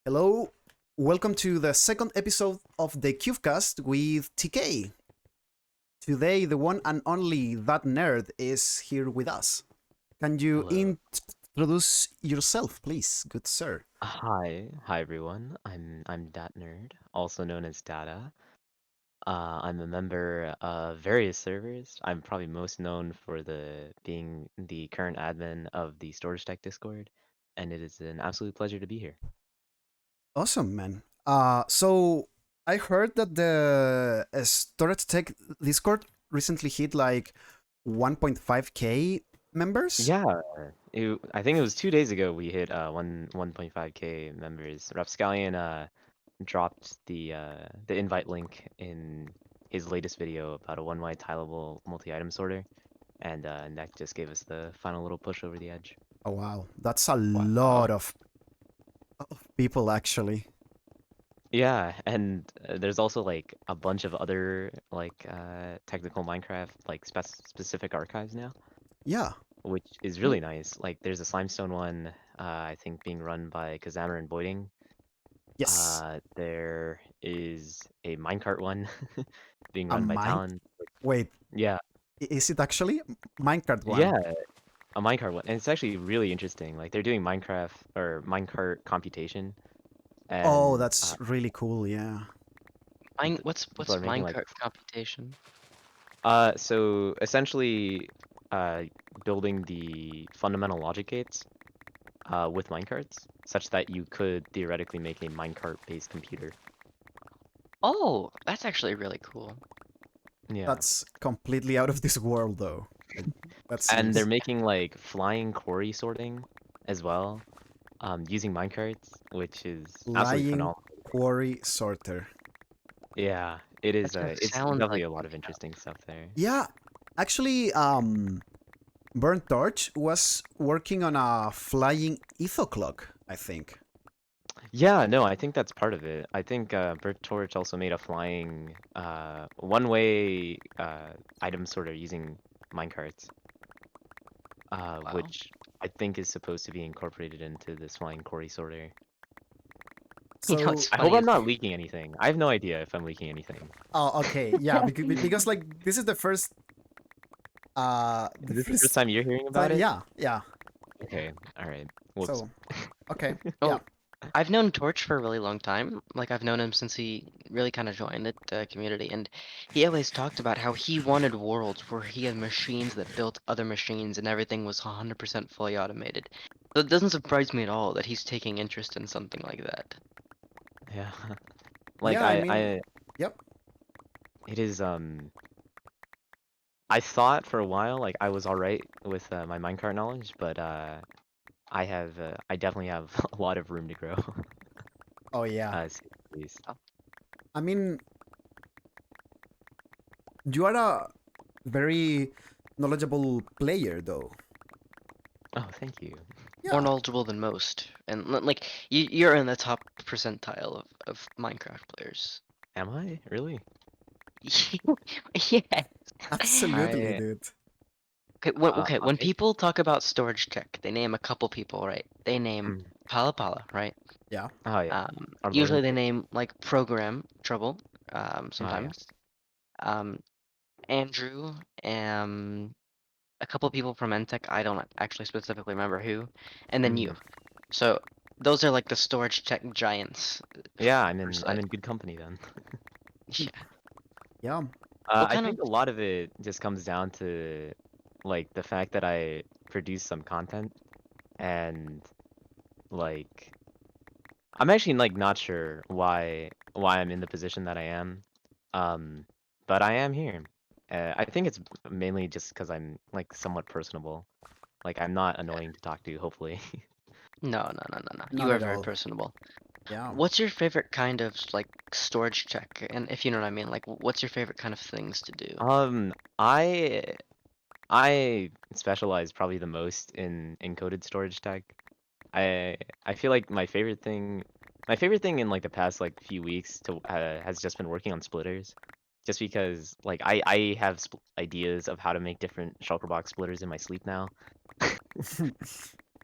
Hello, welcome to the second episode of the Cubecast with TK. Today, the one and only DatNerd is here with us. Can you Hello. introduce yourself, please, good sir? Hi everyone. I'm DatNerd, also known as Data. I'm a member of various servers. I'm probably most known for being the current admin of the Storage Tech Discord, and it is an absolute pleasure to be here. Awesome, man. So I heard that the Storage Tech Discord recently hit like 1.5k members. Yeah, I think it was 2 days ago we hit 1.5k members. Rapscallion dropped the invite link in his latest video about a one-way tileable multi-item sorter, and that just gave us the final little push over the edge. Oh wow, that's a Wow. lot of people actually. Yeah, and there's also like a bunch of other like technical Minecraft like specific archives now, Yeah. which is really nice. Like there's a Slimestone one, I think being run by Kazamer and Boyding. Yes. There is a minecart one being A run by mine. Talon. Wait, Yeah, is it actually Minecraft one? yeah, a minecart one, and it's actually really interesting. Like they're doing Minecraft or minecart computation, Oh, and that's really cool. Yeah. What's people are making like minecart computation? so essentially uh building the fundamental logic gates with minecarts, such that you could theoretically make a minecart based computer. Oh, that's actually really cool. Yeah. That's completely out of this world, though. Like, that And they're seems making like flying quarry sorting as well, using minecarts, which is absolutely flying phenomenal. quarry sorter. Yeah, it That is. just It's sounds definitely like a lot of interesting stuff there. Yeah, actually, Burnt Torch was working on a flying etho clock, I think. Yeah, no, I think that's part of it. I think Bert Torch also made a flying one-way item sorter using minecarts, wow. which I think is supposed to be incorporated into this flying quarry sorter. You know what's So, I hope funny I'm is not leaking anything. I have no idea if I'm leaking anything. oh, okay, yeah, because like this is the first, the Is this the first first time you're hearing about time. it? Yeah, yeah. Okay, all right. Whoops. So, okay, yeah. oh, I've known Torch for a really long time. Like I've known him since he really kind of joined the community, and he always talked about how he wanted worlds where he had machines that built other machines, and everything was 100% fully automated. So it doesn't surprise me at all that he's taking interest in something like that. Yeah. Like Yeah, I mean, I yep. it is I thought for a while like I was all right with my minecart knowledge, but I definitely have a lot of room to grow. Oh yeah. To say the least. Oh, I mean, you are a very knowledgeable player, though. Oh, thank you. more Yeah. knowledgeable than most, and like you're in the top percentile of Minecraft players. Am I really? Yeah. Absolutely, I dude. Okay, when I people talk about storage tech, they name a couple people, right? They name mm, Pala Pala, right? Yeah. oh yeah, our Lord and Usually they Savior. name like Program Trouble, Oh yeah. sometimes. Um, Andrew, a couple people from Entech, I don't actually specifically remember who, and then you. Mhm. So those are like the storage tech giants, Yeah, per I'm se. in good company then. Yeah. Yeah. What I kind of think a lot of it just comes down to like the fact that I produce some content and like I'm actually like not sure why I'm in the position that I am. Um, but I am here. I think it's mainly just because I'm like somewhat personable. Like I'm not annoying to talk to, hopefully. no. You Not are at very all. personable. Yeah. What's your favorite kind of like storage tech? And if you know what I mean, like what's your favorite kind of things to do? Um, I I specialize probably the most in encoded storage tech. I I feel like my favorite thing in like the past like few weeks to has just been working on splitters, just because like I have ideas of how to make different shulker box splitters in my sleep now.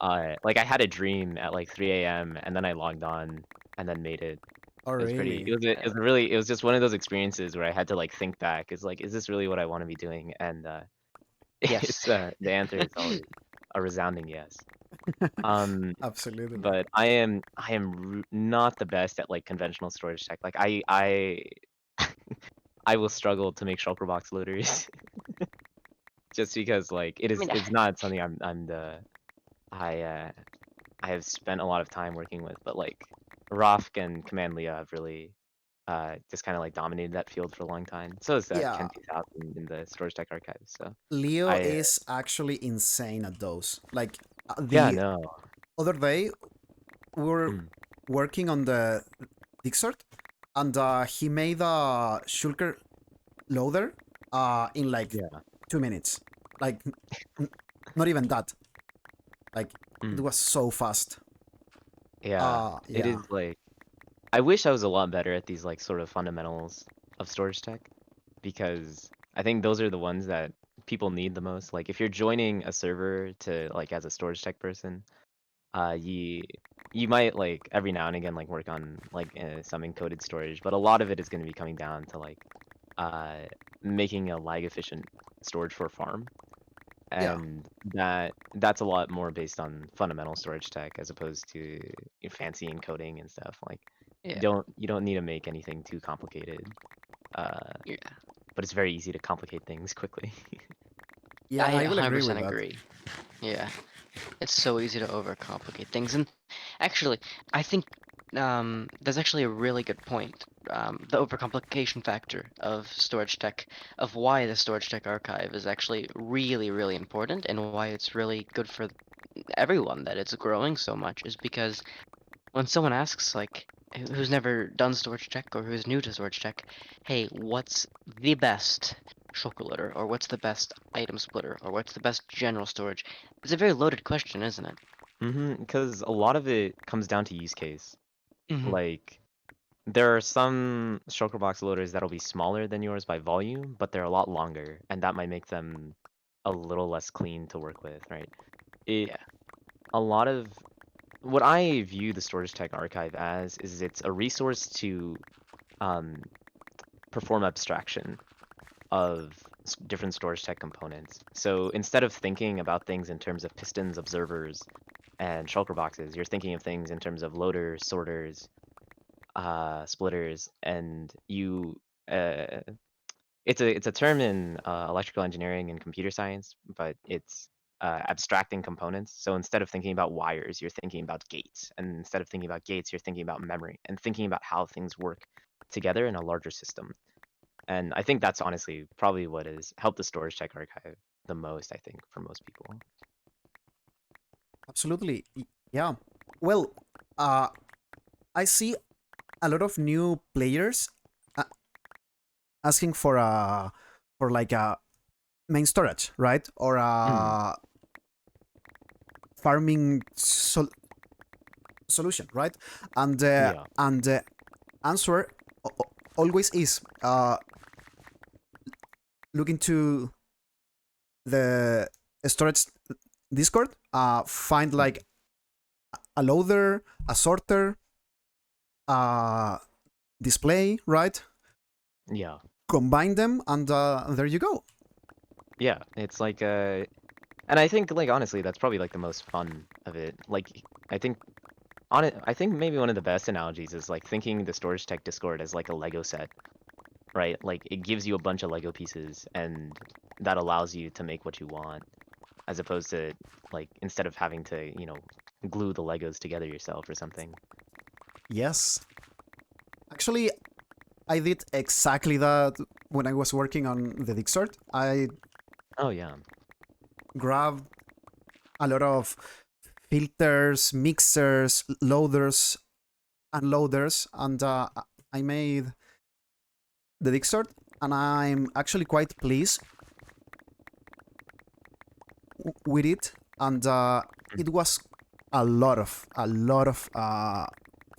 Like I had a dream at like 3 a.m. and then I logged on and then made it. Oh, It was pretty. really? It was really. It was just one of those experiences where I had to like think back. It's like, is this really what I want to be doing? And Yes. it's the answer is always a resounding yes. Absolutely. But I am not the best at like conventional storage tech. Like I will struggle to make shulker box loaders just because like I mean, it's not something I I have spent a lot of time working with. But like Rofk and Command Leo have really just kind of like dominated that field for a long time. So is Yeah, Ken 2000 in the storage tech archives. So Leo I is actually insane at those. Like yeah, the no. other day, we were Mm, working on the Dixart, and he made a shulker loader in like yeah. 2 minutes. Like not even that. Like it Mm, was so fast. yeah. It Yeah. is like I wish I was a lot better at these like sort of fundamentals of storage tech because I think those are the ones that people need the most. Like if you're joining a server to like as a storage tech person, you might like every now and again like work on like some encoded storage, but a lot of it is going to be coming down to like uh making a lag efficient storage for a farm. Yeah. And that's a lot more based on fundamental storage tech as opposed to fancy encoding and stuff. Like yeah, you don't need to make anything too complicated. Uh, yeah. but it's very easy to complicate things quickly. Yeah, I I will agree 100% with that. agree. Yeah, it's so easy to overcomplicate things. And actually, I think there's actually a really good point. The overcomplication factor of storage tech, of why the storage tech archive is actually really, really important and why it's really good for everyone that it's growing so much is because when someone asks, like, who's never done storage tech or who's new to storage tech, hey, what's the best shulker loader, or what's the best item splitter, or what's the best general storage? It's a very loaded question, isn't it? Because a lot of it comes down to use case. Mm-hmm. Like there are some shulker box loaders that'll be smaller than yours by volume, but they're a lot longer, and that might make them a little less clean to work with, right? It Yeah. a lot of what I view the storage tech archive as is it's a resource to um, perform abstraction of different storage tech components. So instead of thinking about things in terms of pistons, observers, and shulker boxes, you're thinking of things in terms of loaders, sorters, splitters, and you. Uh, it's a term in electrical engineering and computer science, but it's abstracting components. So instead of thinking about wires, you're thinking about gates, and instead of thinking about gates, you're thinking about memory and thinking about how things work together in a larger system. And I think that's honestly probably what has helped the storage tech archive the most, I think, for most people. Absolutely. Yeah. Well, uh, I see a lot of new players uh, asking for like a main storage, right? Or Mm, a farming solution, right? yeah. And the answer always is look into the storage Discord, find Mm, like a loader, a sorter, a display, right? yeah. Combine them, and there you go. Yeah. It's like and I think like honestly that's probably like the most fun of it. Like I think on it I think maybe one of the best analogies is like thinking the storage tech Discord as like a Lego set, right? Like it gives you a bunch of Lego pieces and that allows you to make what you want as opposed to like instead of having to, glue the Legos together yourself or something. Yes. Actually, I did exactly that when I was working on the Dixart. I Oh yeah. grabbed a lot of filters, mixers, loaders, unloaders, and I made the Dixart, and I'm actually quite pleased with it. And it was a lot of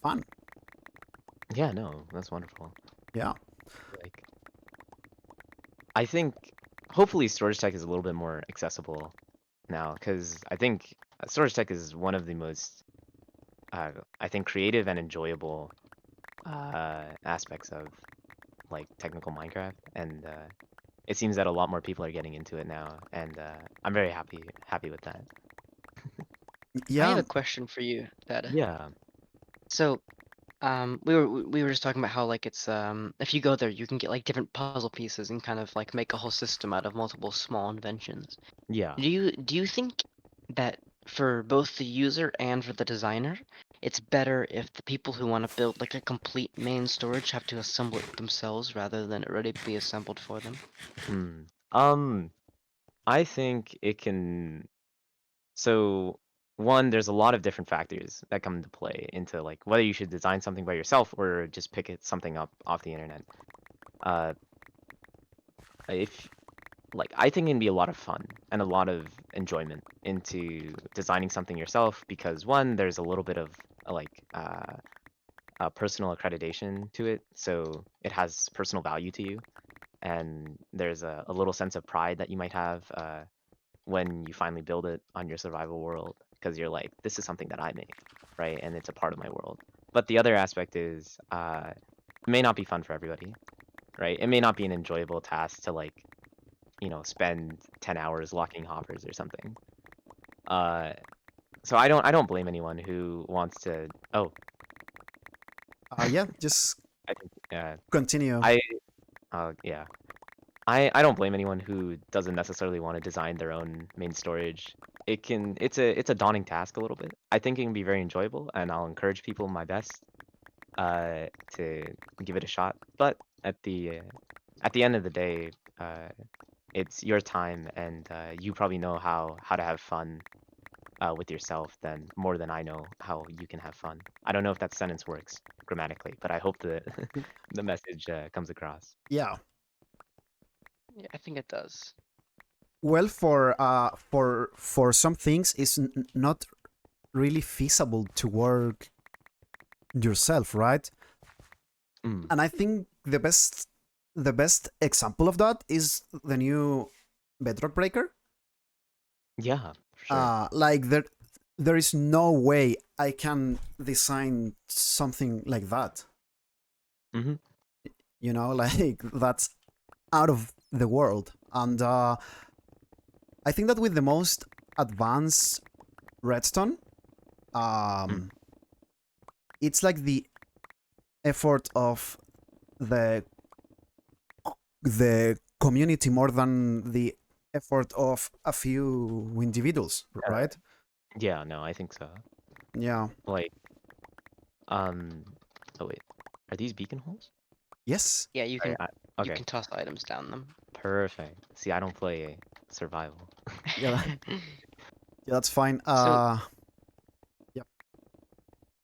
fun. Yeah, no, that's wonderful. Yeah. Like I think hopefully storage tech is a little bit more accessible now because I think storage tech is one of the most, I think, creative and enjoyable aspects of like technical Minecraft, and it seems that a lot more people are getting into it now, and I'm very happy with that. I have Yeah, a question for you, Dad. Yeah, So, we were just talking about how like it's if you go there you can get like different puzzle pieces and kind of like make a whole system out of multiple small inventions. yeah. Do you think that for both the user and for the designer, it's better if the people who want to build like a complete main storage have to assemble it themselves rather than it already be assembled for them? Hmm. I think it can. So one, there's a lot of different factors that come into play into like whether you should design something by yourself or just pick something up off the internet. Uh, if like I think it can be a lot of fun and a lot of enjoyment into designing something yourself because one, there's a little bit of like personal accreditation to it, so it has personal value to you, and there's a little sense of pride that you might have when you finally build it on your survival world because you're like, this is something that I made, right? And it's a part of my world. But the other aspect is it may not be fun for everybody, right? It may not be an enjoyable task to like, spend 10 hours locking hoppers or something. Uh, so I don't blame anyone who wants to. Oh, yeah, just I think continue. I yeah. I don't blame anyone who doesn't necessarily want to design their own main storage. It's a daunting task a little bit. I think it can be very enjoyable, and I'll encourage people my best to give it a shot. But at the end of the day, it's your time, and you probably know how to have fun with yourself than more than I know how you can have fun. I don't know if that sentence works grammatically, but I hope the the message comes across. Yeah. Yeah, I think it does. Well, for some things, it's not really feasible to work yourself, right? Mm, And I think the best example of that is the new Bedrock Breaker. yeah, for sure. Like there is no way I can design something like that. Hmm. Like that's out of the world. And I think that with the most advanced redstone, Mm. um, it's like the effort of the the community more than the effort of a few individuals, right? Yeah, no, I think so. Yeah. Like, um, oh wait, are these beacon holes? Yes. Yeah, you Sorry, can you okay, can toss items down them. perfect. See, I don't play survival. Yeah. Yeah, that's fine. So Yeah.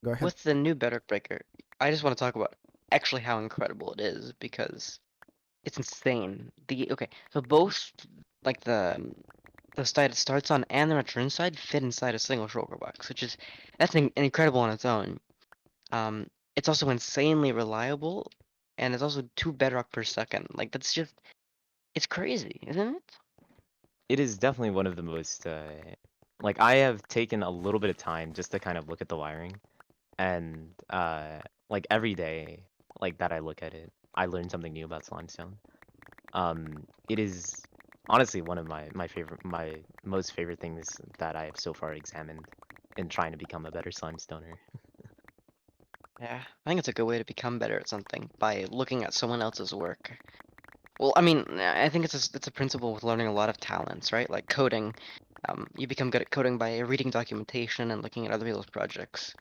Go ahead. with the new Better Breaker, I just want to talk about actually how incredible it is because it's insane. So both like the site it starts on and the return side fit inside a single shulker box, which is that's incredible on its own. It's also insanely reliable, and it's also 2 bedrock per second. Like that's just it's crazy, isn't it? It is definitely one of the most, like I have taken a little bit of time just to kind of look at the wiring, and like every day, like that I look at it, I learn something new about Slimestone. It is honestly one of my most favorite things that I have so far examined in trying to become a better Slimestoner. Yeah, I think it's a good way to become better at something by looking at someone else's work. Well, I mean, I think it's a principle with learning a lot of talents, right? Like coding. You become good at coding by reading documentation and looking at other people's projects.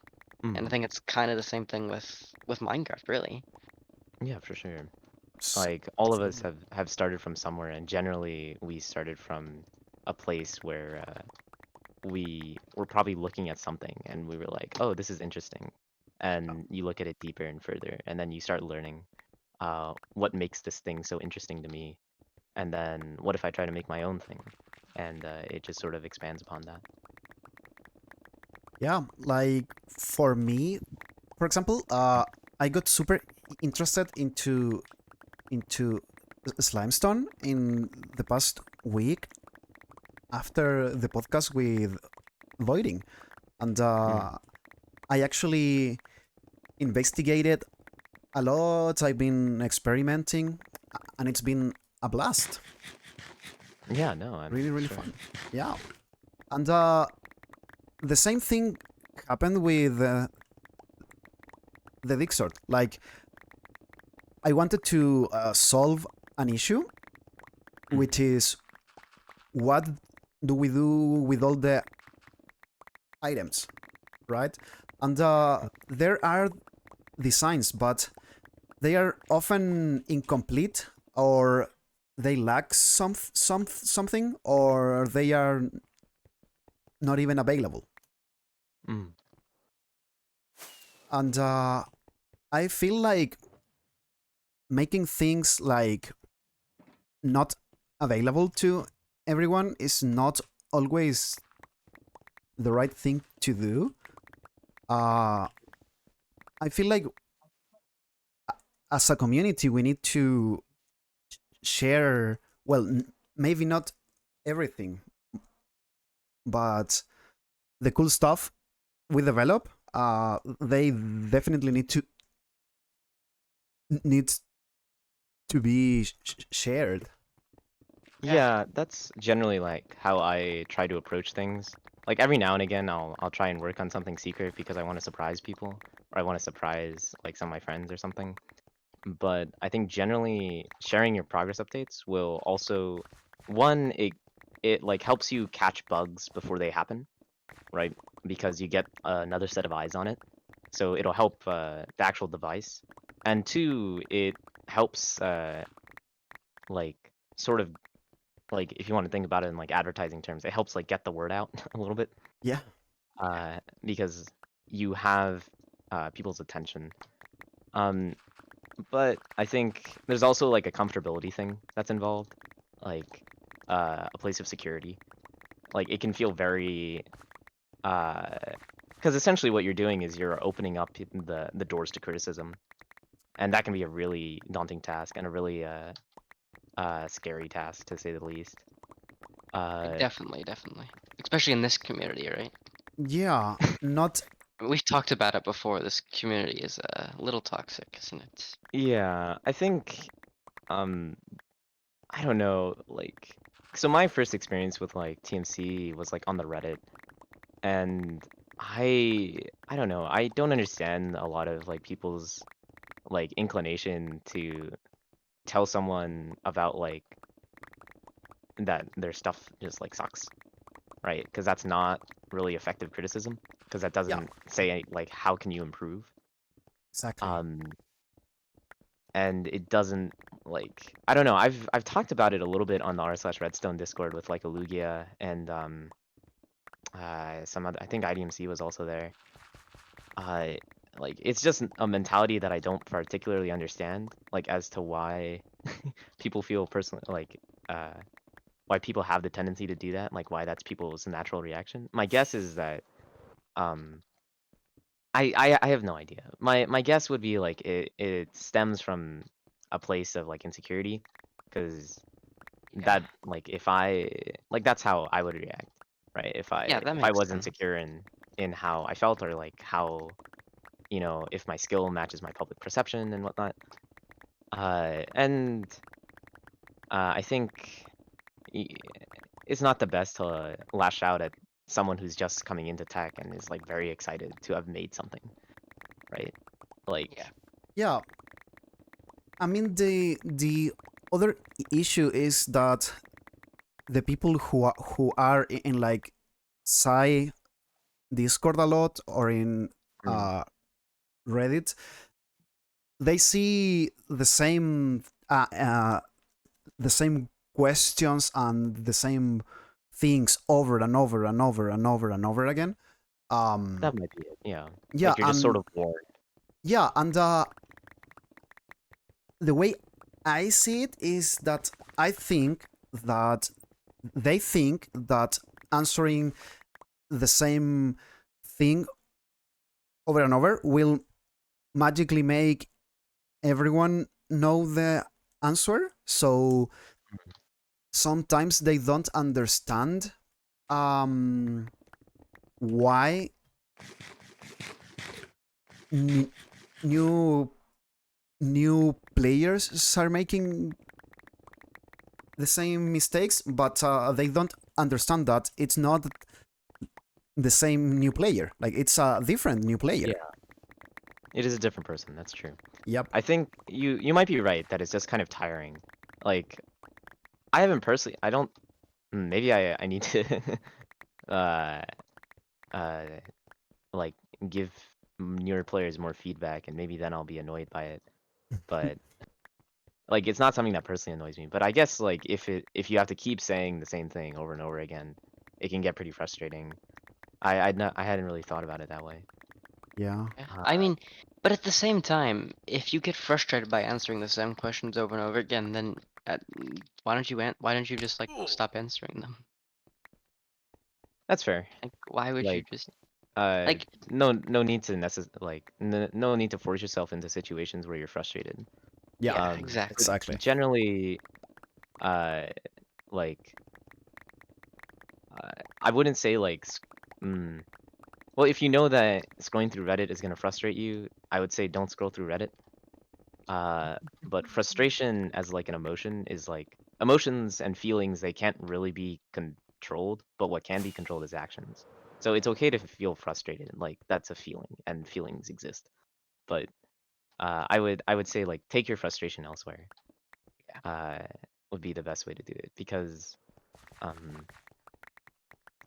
And I Mm, think it's kind of the same thing with Minecraft, really. yeah, for sure. S- Like all of us Absolutely. have started from somewhere, and generally we started from a place where we were probably looking at something, and we were like, "Oh, this is interesting," and you look at it deeper and further, and then you start learning what makes this thing so interesting to me, and then what if I try to make my own thing, and it just sort of expands upon that. Yeah. Like for me, for example, I got super interested into Slimestone in the past week after the podcast with avoiding. And I actually investigated a lot. I've been experimenting, and it's been a blast. Yeah, no, I'm Really, really sure. fun. Yeah. And the same thing happened with the Dixort. Like, I wanted to solve an issue, which is what do we do with all the items, right? And there are designs, but they are often incomplete, or they lack something, or they are not even available. Mm. And I feel like making things like not available to everyone is not always the right thing to do. I feel like as a community we need to share, well, maybe not everything, but the cool stuff we develop, they definitely needs to be shared. Yeah, that's generally like how I try to approach things. Like every now and again, I'll try and work on something secret because I want to surprise people, or I want to surprise like some of my friends or something. But I think generally sharing your progress updates will also, one, it like helps you catch bugs before they happen, right? Because you get another set of eyes on it, so it'll help the actual device. And two, it helps like sort of like if you want to think about it in like advertising terms, it helps like get the word out a little bit Yeah. because you have people's attention. Um, but I think there's also like a comfortability thing that's involved, like a place of security. Like it can feel very because essentially what you're doing is you're opening up the doors to criticism, and that can be a really daunting task and a really scary task to say the least. Definitely, definitely. Especially in this community, right? Yeah, not We've talked about it before. This community is a little toxic, isn't it? Yeah, I think um I don't know, like so my first experience with like TMC was like on the Reddit, and I don't know, I don't understand a lot of like people's like inclination to tell someone about like that their stuff just like sucks, right? Because that's not really effective criticism, because that yeah, doesn't say like how can you improve. exactly. Um and it doesn't like I don't know. I've talked about it a little bit on the r/redstone Discord with like Alugia and some other. I think IDMC was also there. Uh, like it's just a mentality that I don't particularly understand, like as to why people feel personally like why people have the tendency to do that, like why that's people's natural reaction. My guess is that um I have no idea. My guess would be like it stems from a place of like insecurity, because Yeah. that like if I like that's how I would react, right? Yeah, that If I makes was sense. insecure in how I felt, or like how, you know, if my skill matches my public perception and whatnot. And I think y- it's not the best to lash out at someone who's just coming into tech and is like very excited to have made something, right? Yeah. Like Yeah, I mean the other issue is that the people who are in like Psy Discord a lot, or in mm, uh Reddit, they see the same questions and the same things over and over and over and over and over again. that might be it. Yeah, Yeah, like you're just sort and of bored. yeah, and the way I see it is that I think that they think that answering the same thing over and over will magically make everyone know the answer. So sometimes they don't understand um why n- new new players start making the same mistakes, but they don't understand that it's not the same new player. Like it's a different new player. Yeah. It is a different person. That's true. Yep. I think you might be right that it's just kind of tiring. Like I haven't personally. I don't. Maybe I need to uh uh like give newer players more feedback, and maybe then I'll be annoyed by it. But like it's not something that personally annoys me. But I guess like if you have to keep saying the same thing over and over again, it can get pretty frustrating. I hadn't really thought about it that way. Yeah. Yeah. Uh, I mean, but at the same time, if you get frustrated by answering the same questions over and over again, then why don't you just like stop answering them? that's fair. Like, why would you Like just uh like? no need to no need to force yourself into situations where you're frustrated. Yeah. Yeah, Um, exactly. Exactly. generally, uh, like, I wouldn't say like, well, if you know that scrolling through Reddit is gonna frustrate you, I would say don't scroll through Reddit. But frustration as like an emotion is like emotions and feelings, they can't really be controlled, but what can be controlled is actions. So it's okay to feel frustrated, like that's a feeling, and feelings exist. But I would say like take your frustration elsewhere. Yeah. Would be the best way to do it because um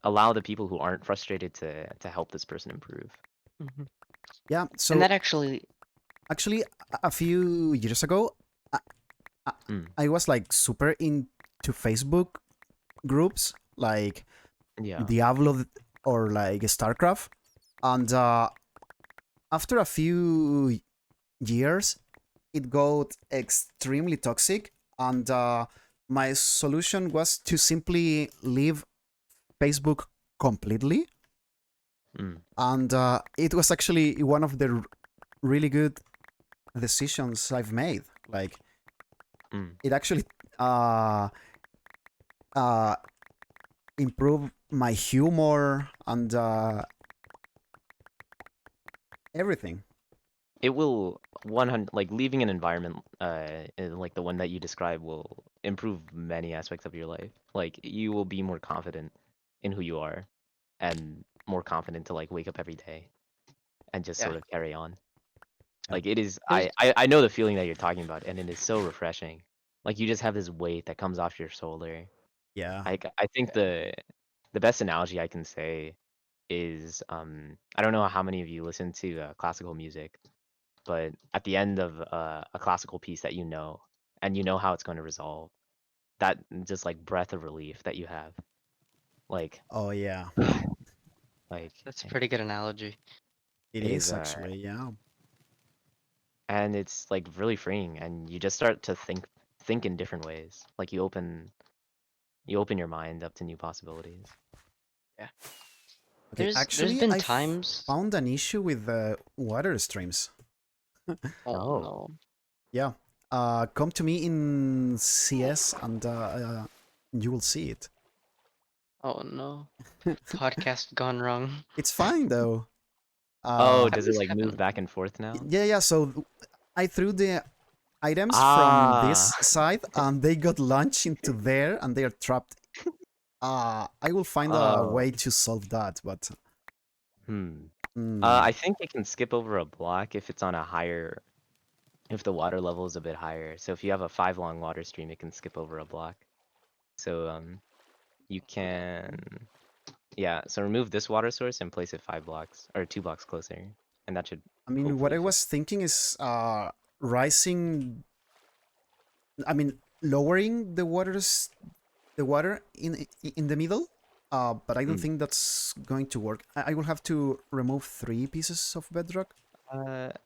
allow the people who aren't frustrated to help this person improve. Mhm. Yeah. And So that actually, actually, a few years ago, I, I, Mm, I was like super into Facebook groups, like yeah. Diablo or like StarCraft, and after a few years, it got extremely toxic, and my solution was to simply leave Facebook completely. Mm, And it was actually one of the really good decisions I've made. Like mm. it actually uh, uh, improved my humor and everything. It will 100 like leaving an environment like the one that you describe will improve many aspects of your life. Like you will be more confident in who you are and more confident to like wake up every day and just yeah. sort of carry on. Yeah. Like it is There's I know the feeling that you're talking about and it is so refreshing. Like you just have this weight that comes off your shoulder. Yeah. I think the best analogy I can say is I don't know how many of you listen to classical music, but at the end of a classical piece that you know and you know how it's going to resolve, that just like breath of relief that you have, like Oh yeah. like that's a pretty good analogy. It it is is actually. Yeah. and it's like really freeing and you just start to think in different ways. Like you open your mind up to new possibilities. Yeah. Okay. There's Actually, been I times. found an issue with the water streams. Oh Oh, no. Yeah. Come to me in CS and you will see it. Oh no. Podcast gone wrong. It's fine though. oh, How does did it this like move happen? back and forth now? Yeah, yeah. So I threw the items from Ah, this side, and they got launched into there, and they are trapped. I will find a oh, way to solve that, but hmm. mm, I think it can skip over a block if it's on a higher, if the water level is a bit higher. So if you have a 5 long water stream, it can skip over a block. So you can, yeah. So remove this water source and place it 5 blocks or 2 blocks closer, and that should I mean, what hopefully I fix. was thinking is rising. I mean, lowering the water in the middle. But I don't Mm. think that's going to work. I will have to remove 3 pieces of bedrock.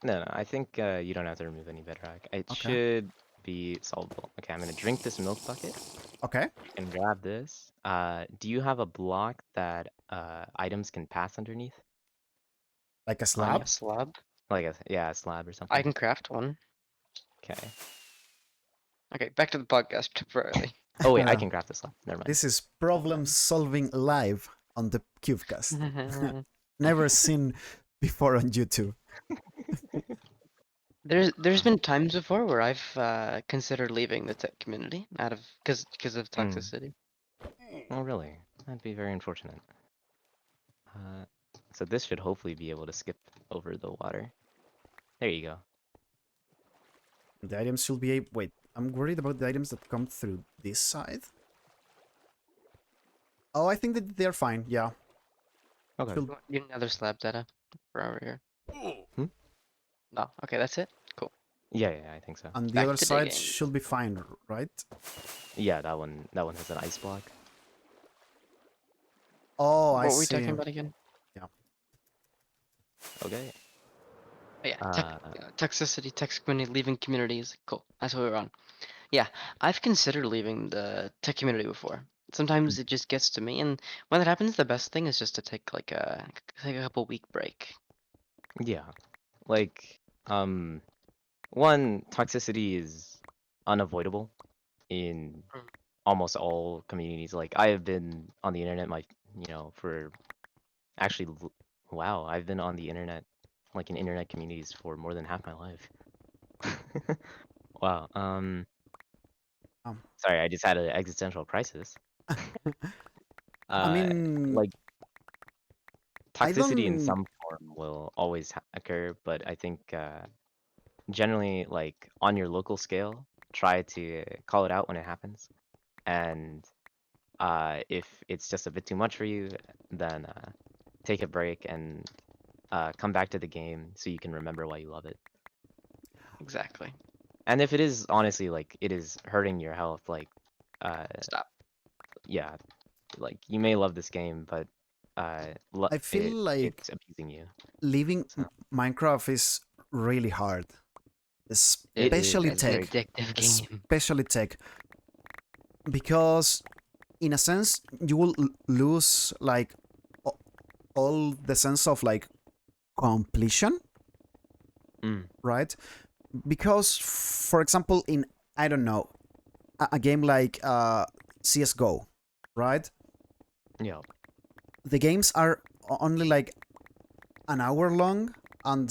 No, I think you don't have to remove any bedrock. It Okay. should be solvable. Okay, I'm gonna drink this milk bucket Okay. and grab this. Do you have a block that items can pass underneath Like a on you? slab. A slab? Like a yeah, a slab or I something. can craft one. Okay. Okay, back to the podcast temporarily. Oh wait, I can craft this slab. Never mind. This is problem solving live. on the Cubecast. Never seen before on YouTube. There's been times before where I've considered leaving the tech community out of because of Mm. toxicity. Oh, really? That'd be very unfortunate. Uh, so this should hopefully be able to skip over the water. There you go. The items should be. Wait, I'm worried about the items that come through this side. Oh, I think that they're fine. Yeah. Okay. Should- You need another slab data for over here. Hmm? No, okay, that's it. Cool. Yeah, I think so. And the Back other to side digging. should be fine, right? Yeah, that one has an ice block. Oh, What I were we see. talking about again? Okay. Oh yeah, Uh, toxicity, tech community, leaving communities. Cool. That's what we're on. Yeah, I've considered leaving the tech community before. Sometimes it just gets to me, and when that happens, the best thing is just to take like a couple week break. yeah. Like, one, toxicity is unavoidable in Mm. almost all communities. Like, I have been on the internet, for actually, wow, I've been on the internet, like in internet communities for more than half my life. Wow. Um, Sorry, I just had an existential crisis. I Uh, mean, like I toxicity in don't. some form will always occur, but I think generally, like on your local scale, try to call it out when it happens. And if it's just a bit too much for you, then take a break and come back to the game so you can remember why you love it. Exactly. And if it is honestly like it is hurting your health, like Stop. yeah, like you may love this game, but I feel like it's abusing you. leaving So Minecraft is really hard, it is. especially It's It's an very tech. addictive game. Especially tech, because in a sense you will lose like all the sense of like completion, mm, right? Because, for example, in I don't know a game like CS:GO, right? yeah. The games are only like an hour long, and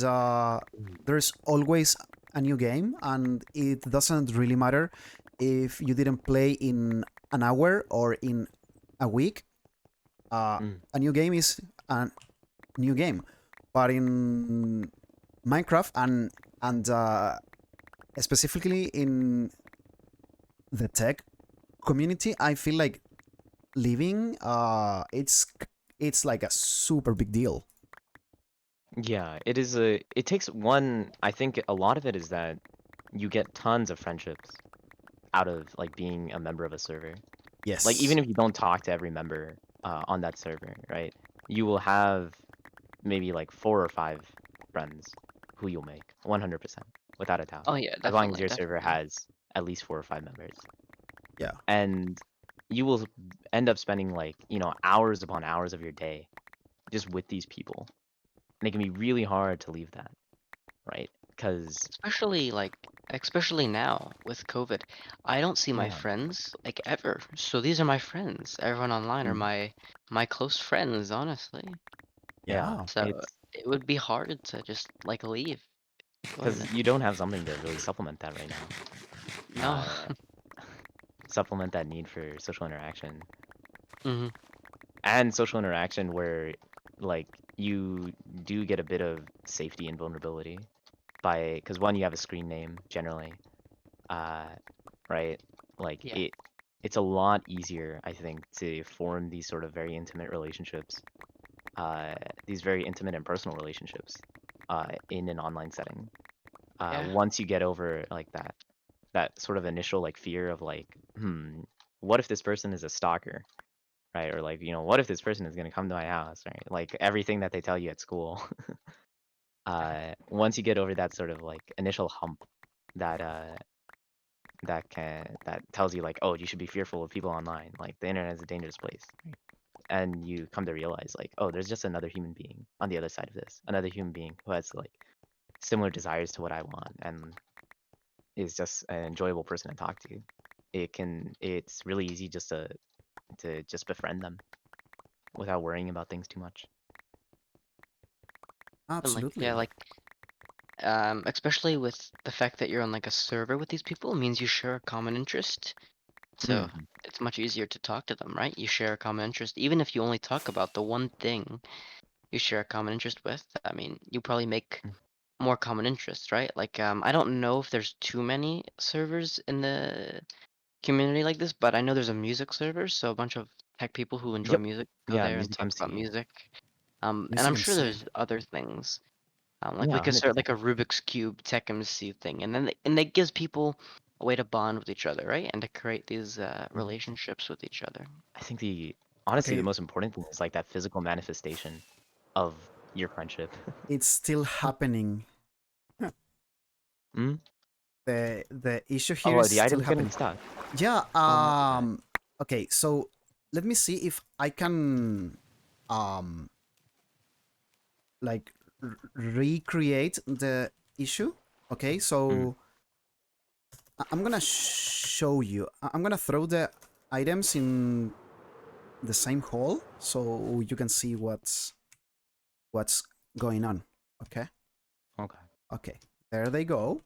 there's always a new game, and it doesn't really matter if you didn't play in an hour or in a week. Mm, A new game is a new game, but in Minecraft and specifically in the tech community, I feel like leaving it's like a super big deal. yeah, it is a. It takes one. I think a lot of it is that you get tons of friendships out of like being a member of a server. Like Yes. even if you don't talk to every member on that server, right? You will have maybe like 4 or 5 friends who you'll make 100% without a doubt. Oh yeah, As long as definitely, your server definitely. has at least 4 or 5 members, Yeah. and you will end up spending like hours upon hours of your day just with these people, and it can be really hard to leave that, right? Because Especially now with COVID, I don't see my yeah, friends like ever. So these are my friends. Everyone online are mm, my close friends, honestly. yeah, Yeah. So it's it would be hard to just like leave. Wouldn't because it? you don't have something to really supplement that right now. No. Supplement that need for social interaction hmm and social interaction where like you do get a bit of safety and vulnerability by because one, you have a screen name generally, uh right, like Yeah. it's a lot easier, I think, to form these sort of very intimate relationships, these very intimate and personal relationships in an online setting, Yeah. once you get over like that sort of initial like fear of like, what if this person is a stalker, right? Or like, what if this person is gonna come to my house, right? Like everything that they tell you at school. Once you get over that sort of like initial hump, that that tells you like, oh, you should be fearful of people online. Like the internet is a dangerous place, right? And you come to realize like, oh, there's just another human being on the other side of this, another human being who has like similar desires to what I want and is just an enjoyable person to talk to. It's really easy just to just befriend them. without worrying about things too much. And Absolutely. yeah, especially with the fact that you're on like a server with these people means you share a common interest. So Mhm. it's much easier to talk to them, right? You share a common interest, even if you only talk about the one thing you share a common interest with. I mean, you probably make Mm. more common interests, right? I don't know if there's too many servers in the community like this, but I know there's a music server, so a bunch of tech people who enjoy Yep. music go Yeah, there and music talk about MC. music. And Music I'm sure MC. there's other things. Like we Yeah, could start 100%. like a Rubik's Cube Tech MC thing, and then and that gives people a way to bond with each other, right? And to create these relationships with each other. I think honestly Okay, the most important thing is like that physical manifestation of your friendship. it's still happening. Mm? The issue here Oh, is are the still items getting happening. stuck? Yeah. Oh my. Okay. So let me see if I can um like recreate the issue. Okay. Mm. So I'm gonna show you. I'm gonna throw the items in the same hole so you can see what's going on. Okay. Okay. Okay. There they go.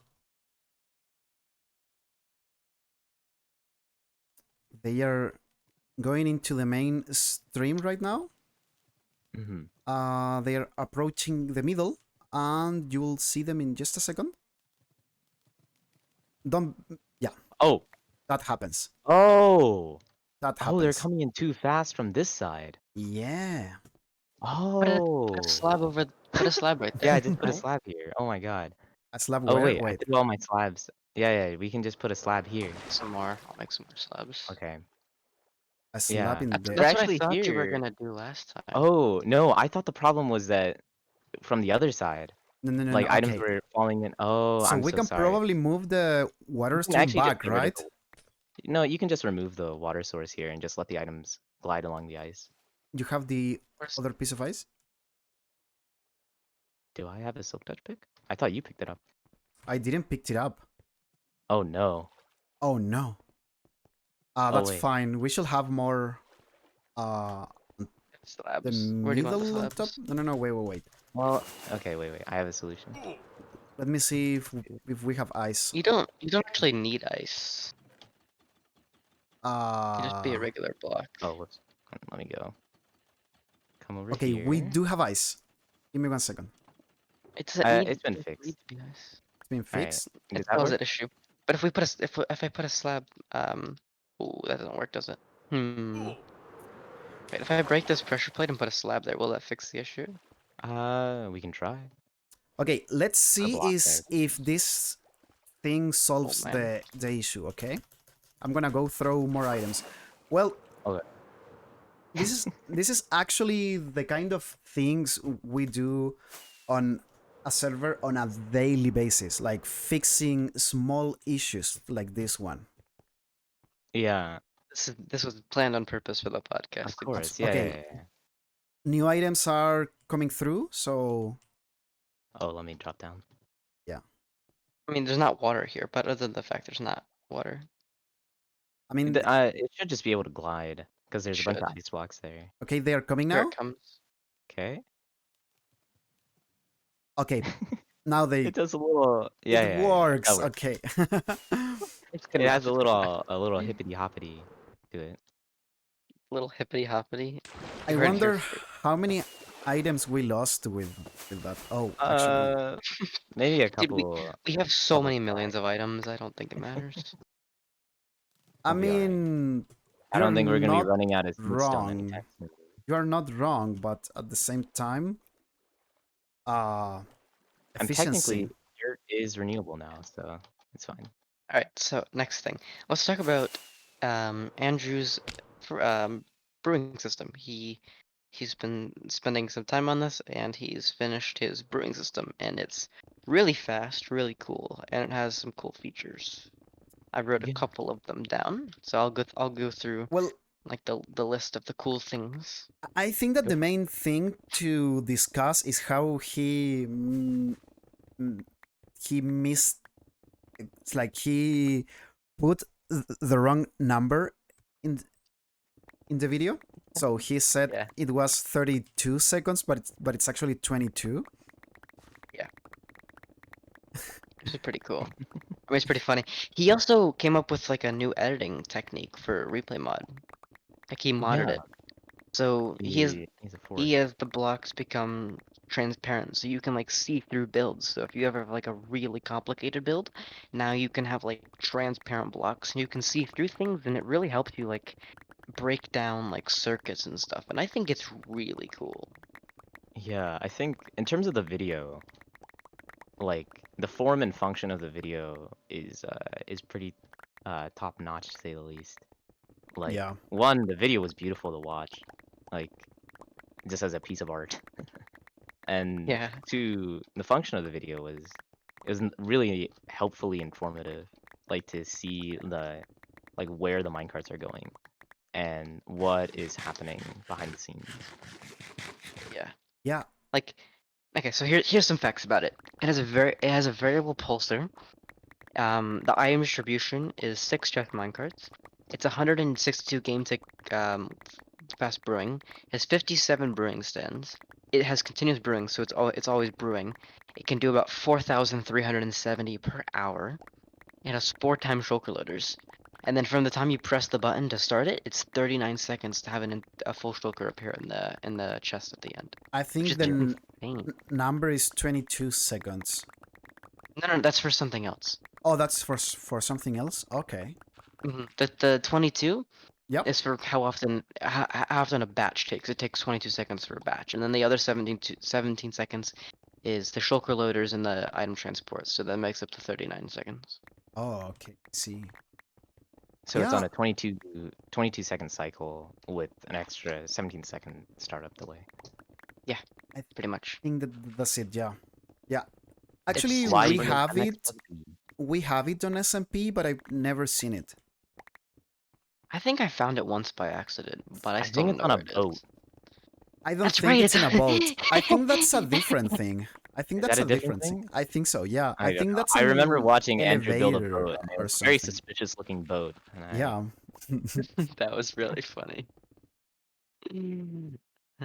They are going into the main stream right now. Mm-hmm. They are approaching the middle, and you will see them in just a second. Don't. Yeah, Oh. that happens. Oh. That Oh, they're happens. coming in too fast from this side. Yeah. Put a Oh. slab over. Put a slab right Yeah, there, I just put a right? slab here. Oh my god. A slab Oh where? wait, I Wait. threw all my slabs. Yeah, we can just put a slab here. Some more. I'll make some more slabs. Okay. A slab Yeah. in That's the. They're that's what I actually thought you were here. gonna do last time. Oh, no, I thought the problem was that from the other side, No, no, no, no. like items Okay. were falling in. Oh, So I'm we so can sorry. probably move the You water can stream actually just back, get rid of right? the. No, you can just remove the water source here and just let the items glide along the ice. You have the Where's other piece of ice? Do I have a silk touch pick? I thought you picked it up. I didn't pick it up. Oh no. Oh no. Oh That's wait. fine. We shall have more. Uh, the slabs? Where do you want the middle on top. slabs? No, no, no. Wait, wait, wait. Well, okay, wait. I have a solution. Let me see if we have ice. You don't actually need ice. You just be a Uh, regular block. Oh, whoops. Let me go. Come over okay, we here. do have ice. Give me 1 second. It doesn't need. It's been It doesn't need fixed. to be ice. It's been All right. fixed. Does It that solves work? that issue. But if we put if I put a slab, ooh, that doesn't work, does it? Wait, if I break this pressure plate and put a slab there, will that fix the issue? We can try. Okay, let's Put a see block is there. if this thing Oh solves man. the issue. Okay, I'm gonna go throw more items. Well, Okay. this is actually the kind of things we do on a server on a daily basis, like fixing small issues like this one. Yeah, This was planned on purpose for the of podcast. course. Okay, Yeah. new items are coming through, so Oh, let me drop down. yeah. I mean, there's not water here, but other than the fact there's not water, I mean, It should just be able to glide because there's a bunch should. of ice blocks there. okay, they are coming Here now. it comes. Okay. Okay, now It does a little. it Yeah. That works. works. Okay. It's gonna It work. has It's gonna work. a little hippity hoppity to it. Little hippity hoppity. I You heard it here wonder first. how many items we lost with that. Oh, actually, Maybe a Dude, couple we have so couple many stacks. millions of items. I don't think it matters. I We'll be all right. mean, I you're don't think we're gonna be not running out of stone anytime wrong. soon. You are not wrong, but at the same time, uh, And efficiency. technically, dirt is renewable now, so it's fine. All right. So next thing, let's talk about Andrew's brewing system. He's been spending some time on this, and he's finished his brewing system, and it's really fast, really cool, and it has some cool features. I wrote a Yeah. couple of them down, so I'll go through Well, like the list of the cool things. I think that Go the for it. main thing to discuss is how he missed. It's like he put the wrong number in in the video. So he said Yeah. it was 32 seconds, but it's actually 22. Which is pretty cool. I mean, it's pretty funny. He also came up with like a new editing technique for replay mod. Like he modded Yeah, it. So he's a force. he has the blocks become transparent, so you can like see through builds. So if you ever have like a really complicated build, now you can have like transparent blocks and you can see through things, and it really helps you like break down like circuits and stuff. And I think it's really cool. Yeah, I think in terms of the video, like the form and function of the video is pretty top notch to say the least. Like Yeah. one, the video was beautiful to watch, like just as a piece of art, and Yeah. two, the function of the video was really helpfully informative, like to see the like where the minecarts are going and what is happening behind the scenes. Yeah. Yeah. Like, okay, so here's some facts about it. It has a variable pulsar. The item distribution is 6 chest minecarts. It's 162 game tick fast brewing. It has 57 brewing stands. It has continuous brewing, so it's always brewing. It can do about 4,370 per hour. It has 4 times shulker loaders. And then from the time you press the button to start it, it's 39 seconds to have a full shulker appear in the chest at the end. I Which think is the insane. number is 22 seconds. No, that's for something else. Oh, that's for something else? Okay. The 22 Yep. is for how often a batch takes. It takes 22 seconds for a batch, and then the other 17 seconds is the shulker loaders and the item transports. So that makes up to 39 seconds. Oh, okay. See. So it's Yeah. on a 22 second cycle with an extra 17-second startup delay. I Pretty much. think that's it. Yeah. Yeah. Actually, It's we super have MX it. We have it on SMP, but I've never seen it. I think I found it once by accident, but I I still think don't it's know on a where it boat. is. I don't That's think right. it's in a boat. I think that's a different thing. I think Is that's that a a different different thing. thing? I think so. Yeah. I I don't think know. that's I remember an watching Andrew build a elevator boat, and it or was a very something. suspicious looking boat. And Yeah. That was really funny.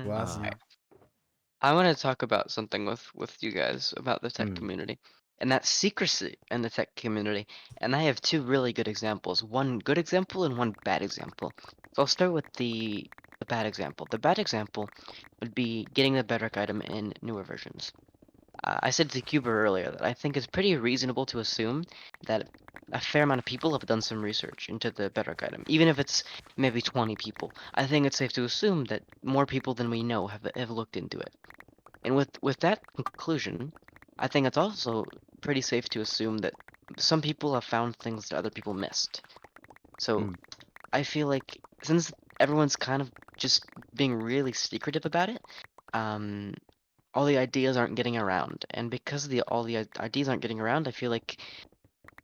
Was uh, yeah. I want to talk about something with you guys about the tech mm, community, and that's secrecy in the tech community. And I have 2 really good examples, one good example and one bad example. So I'll start with the bad example. The bad example would be getting the Bedrock item in newer versions. I said to Cuber earlier that I think it's pretty reasonable to assume that a fair amount of people have done some research into the Bedrock item, even if it's maybe 20 people. I think it's safe to assume that more people than we know have looked into it. And with that conclusion, I think it's also pretty safe to assume that some people have found things that other people missed. So mm, I feel like since everyone's kind of just being really secretive about it, um, all the ideas aren't getting around, and because all the ideas aren't getting around, I feel like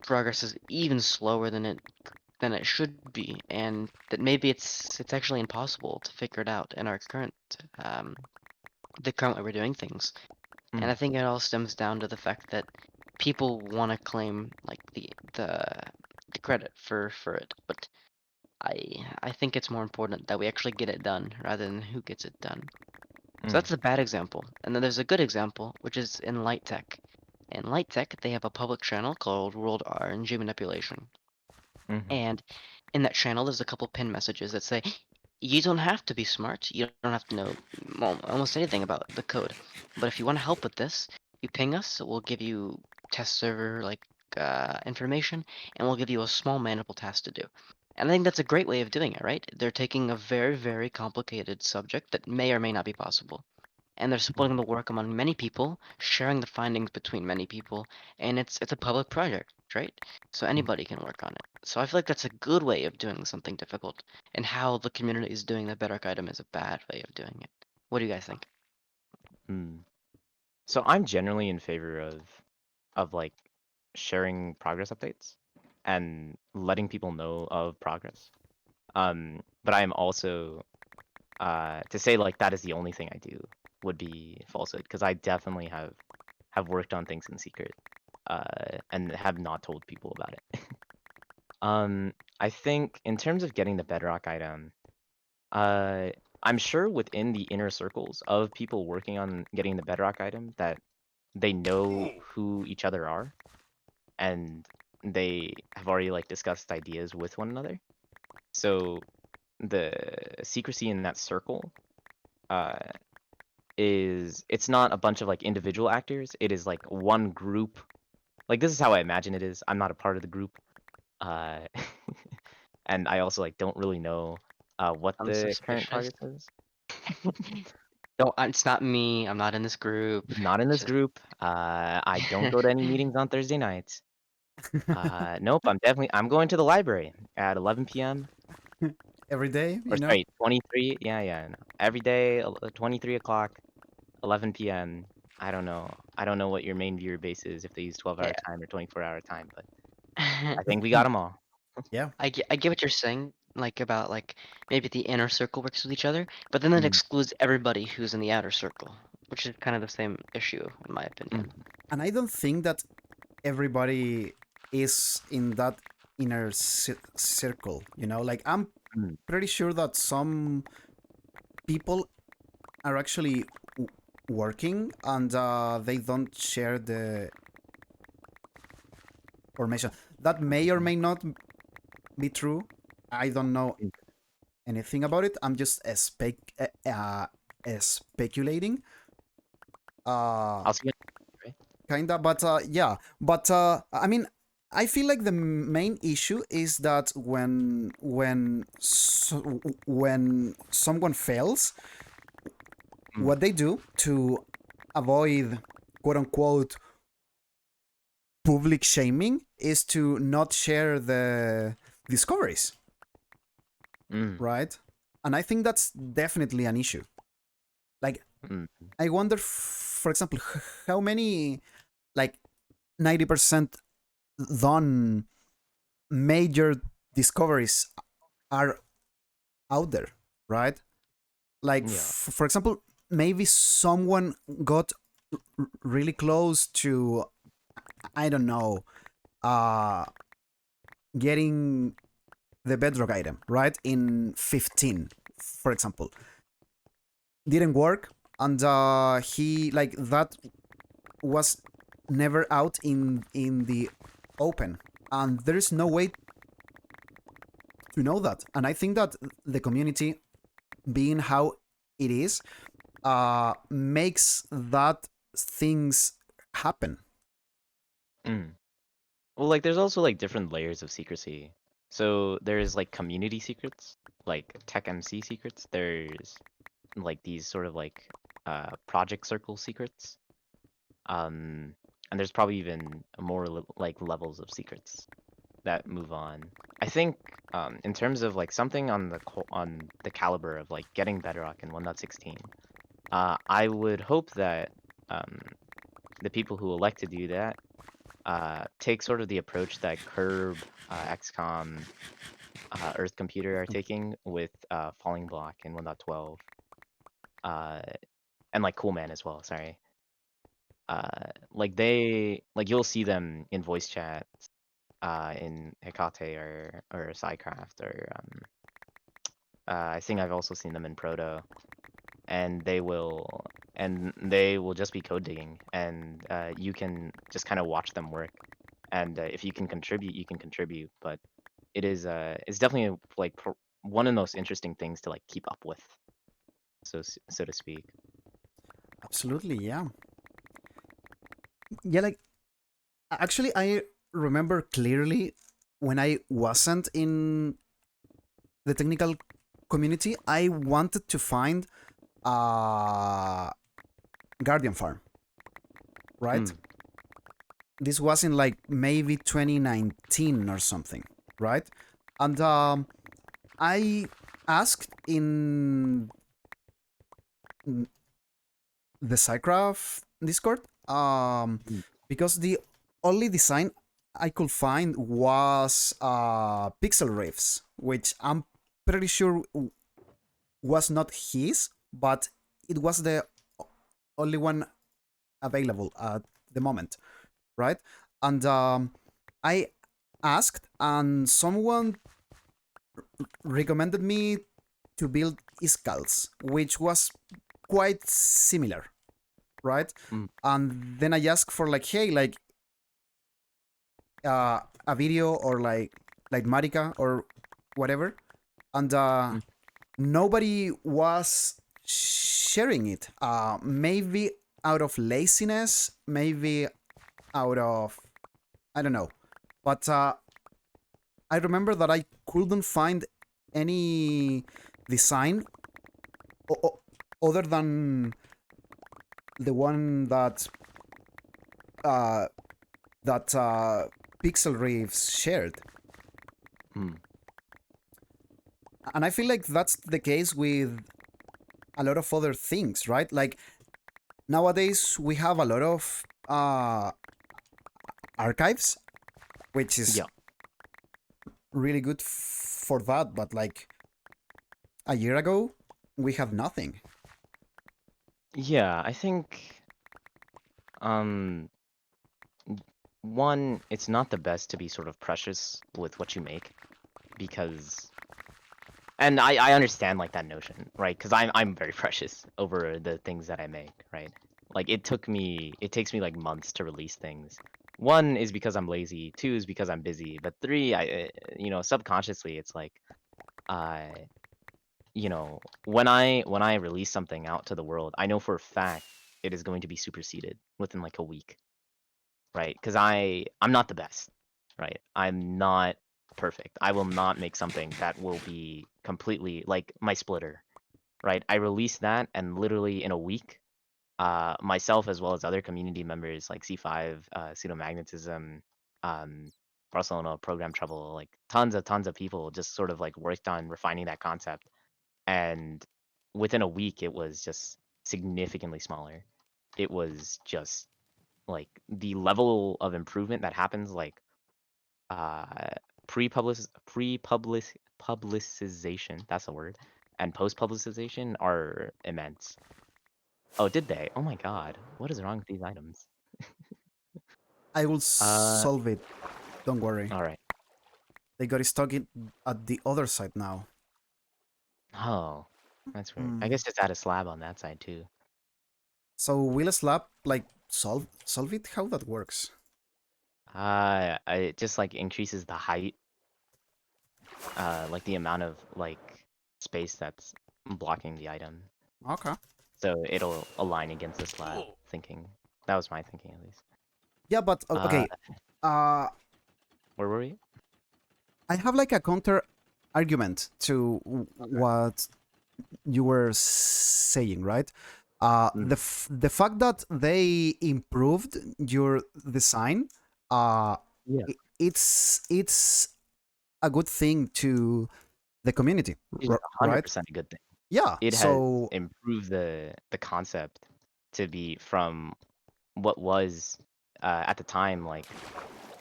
progress is even slower than it should be, and that maybe it's actually impossible to figure it out in our um the current way we're doing things. And I mm, think it all stems down to the fact that people want to claim like the credit for it, but I think it's more important that we actually get it done rather than who gets it done. So mm, that's a bad example. And then there's a good example, which is in Light Tech. In Light Tech, they have a public channel called World RNG Manipulation. mhm, And in that channel, there's a couple pin messages that say, you don't have to be smart. You don't have to know almost anything about the code. But if you want to help with this, you ping us. We'll give you test server information, and we'll give you a small manageable task to do. And I think that's a great way of doing it, right? They're taking a very, very complicated subject that may or may not be possible, and they're splitting the work among many people, sharing the findings between many people, and it's a public project, right? So mm, anybody can work on it. So I feel like that's a good way of doing something difficult, and how the community is doing the Bedrock item is a bad way of doing it. What do you guys think? mm. So I'm generally in favor of like sharing progress updates and letting people know of progress. But I am also to say like that is the only thing I do would be falsehood, because I definitely have worked on things in secret and have not told people about it. I think in terms of getting the bedrock item, uh I'm sure within the inner circles of people working on getting the bedrock item that they know who each other are, and they have already like discussed ideas with one another. So the secrecy in that circle uh, it's not a bunch of like individual actors. It is like one group. Like this is how I imagine it is. I'm not a part of the group, uh, and I also like don't really know what I'm the current suspicious. progress is. No, it's not me. I'm not in this group. Not in It's this just group. I don't go to any meetings on Thursday nights. Nope. I'm going to the library at 11 p.m. Every day, Or you know. sorry, 23. Yeah. No. Every day, 23 o'clock, 11 p.m. I don't know. I don't know what your main viewer base is, if they use 12-hour yeah. time or 24-hour time, but I think we got them all. Yeah. I get what you're saying, like about like maybe the inner circle works with each other, but then that Mm, excludes everybody who's in the outer circle, which is kind of the same issue in my opinion. mm, And I don't think that everybody is in that inner circle, you know? Like, I'm mm, pretty sure that some people are actually working and they don't share the information. That may or may not be true. I don't know mm. anything about it. I'm just speculating. Uh, I'll see you. Right? Kinda, but yeah. But I mean, I feel like the main issue is that when someone fails, Mm, what they do to avoid quote unquote public shaming is to not share the discoveries, mm, right? And I think that's definitely an issue. Like, mm, I wonder, for example, how many like 90% done major discoveries are out there, right? Like, yeah. for example, maybe someone got really close to, I don't know, uh, getting the bedrock item, right? In 15, for example. Didn't work. And he, like, that was never out in the open. And there's no way to know that. And I think that the community, being how it is, makes that things happen. Mm. Well, like, there's also like different layers of secrecy. So there's like community secrets, like tech MC secrets. There's like these sort of like project circle secrets. Um, and there's probably even more like levels of secrets that move on. I think in terms of like something on on the caliber of like getting Bedrock in 1.16, I would hope that um, the people who elect to do that take sort of the approach that Curb, XCOM, Earth Computer are taking with Falling Block in 1.12, and like Coolman as well. Sorry. Like you'll see them in voice chat in Hecate or Psycraft or I think I've also seen them in Proto, and they will just be code digging, and you can just kind of watch them work, and if you can contribute, you can contribute. But it's definitely like one of the most interesting things to like keep up with, so to speak. Absolutely, yeah. Yeah, like, actually, I remember clearly when I wasn't in the technical community, I wanted to find a Guardian farm, right? Mm, This was in like maybe 2019 or something, right? And I asked in the Cycraft Discord, mm, because the only design I could find was Pixel Riffs, which I'm pretty sure was not his, but it was the only one available at the moment, right? And I asked, and someone recommended me to build Iscals, which was quite similar, right? Mm. And then I asked for like, hey, like a video or like Marika or whatever, and Mm. nobody was sharing it. Maybe out of laziness, maybe out of I don't know, but I remember that I couldn't find any design other than the one uh, that Pixel Reeves shared. Mm. And I feel like that's the case with a lot of other things, right? Like nowadays we have a lot of archives, which is Yeah. really good for that. But like a year ago, we had nothing. Yeah, I think um one, it's not the best to be sort of precious with what you make because and I understand like that notion, right? Because I'm very precious over the things that I make, right? Like it takes me like months to release things. One is because I'm lazy, two is because I'm busy, but three, subconsciously it's like, uh, when I release something out to the world, I know for a fact it is going to be superseded within like a week, right? Because I'm not the best, right? I'm not perfect. I will not make something that will be completely like my splitter, right? I released that and literally in a week, myself as well as other community members like C5, pseudomagnetism, um, Barcelona program trouble, like tons of people just sort of like worked on refining that concept, and within a week it was just significantly smaller. It was just like the level of improvement that happens like uh publicization, that's a word, and post publicization are immense. Oh, did they? Oh my god, what is wrong with these items? I will uh solve it. Don't worry. all right. They got it stuck at the other side now. Oh, that's weird. I Hmm. guess just add a slab on that side too. So will a slab like solve it? How that works? It just like increases the height, like the amount of like space that's blocking the item. Okay. So it'll align against the slab thinking. That was my thinking at least. Yeah, but Uh, okay. Uh, where were we? I have like a counter argument to Okay. what you were saying, right? Mm. The fact that they improved your design, Yeah. it's a good thing to the community, It is right? 100% a good thing. Yeah. It has So improved the concept to be from what was at the time like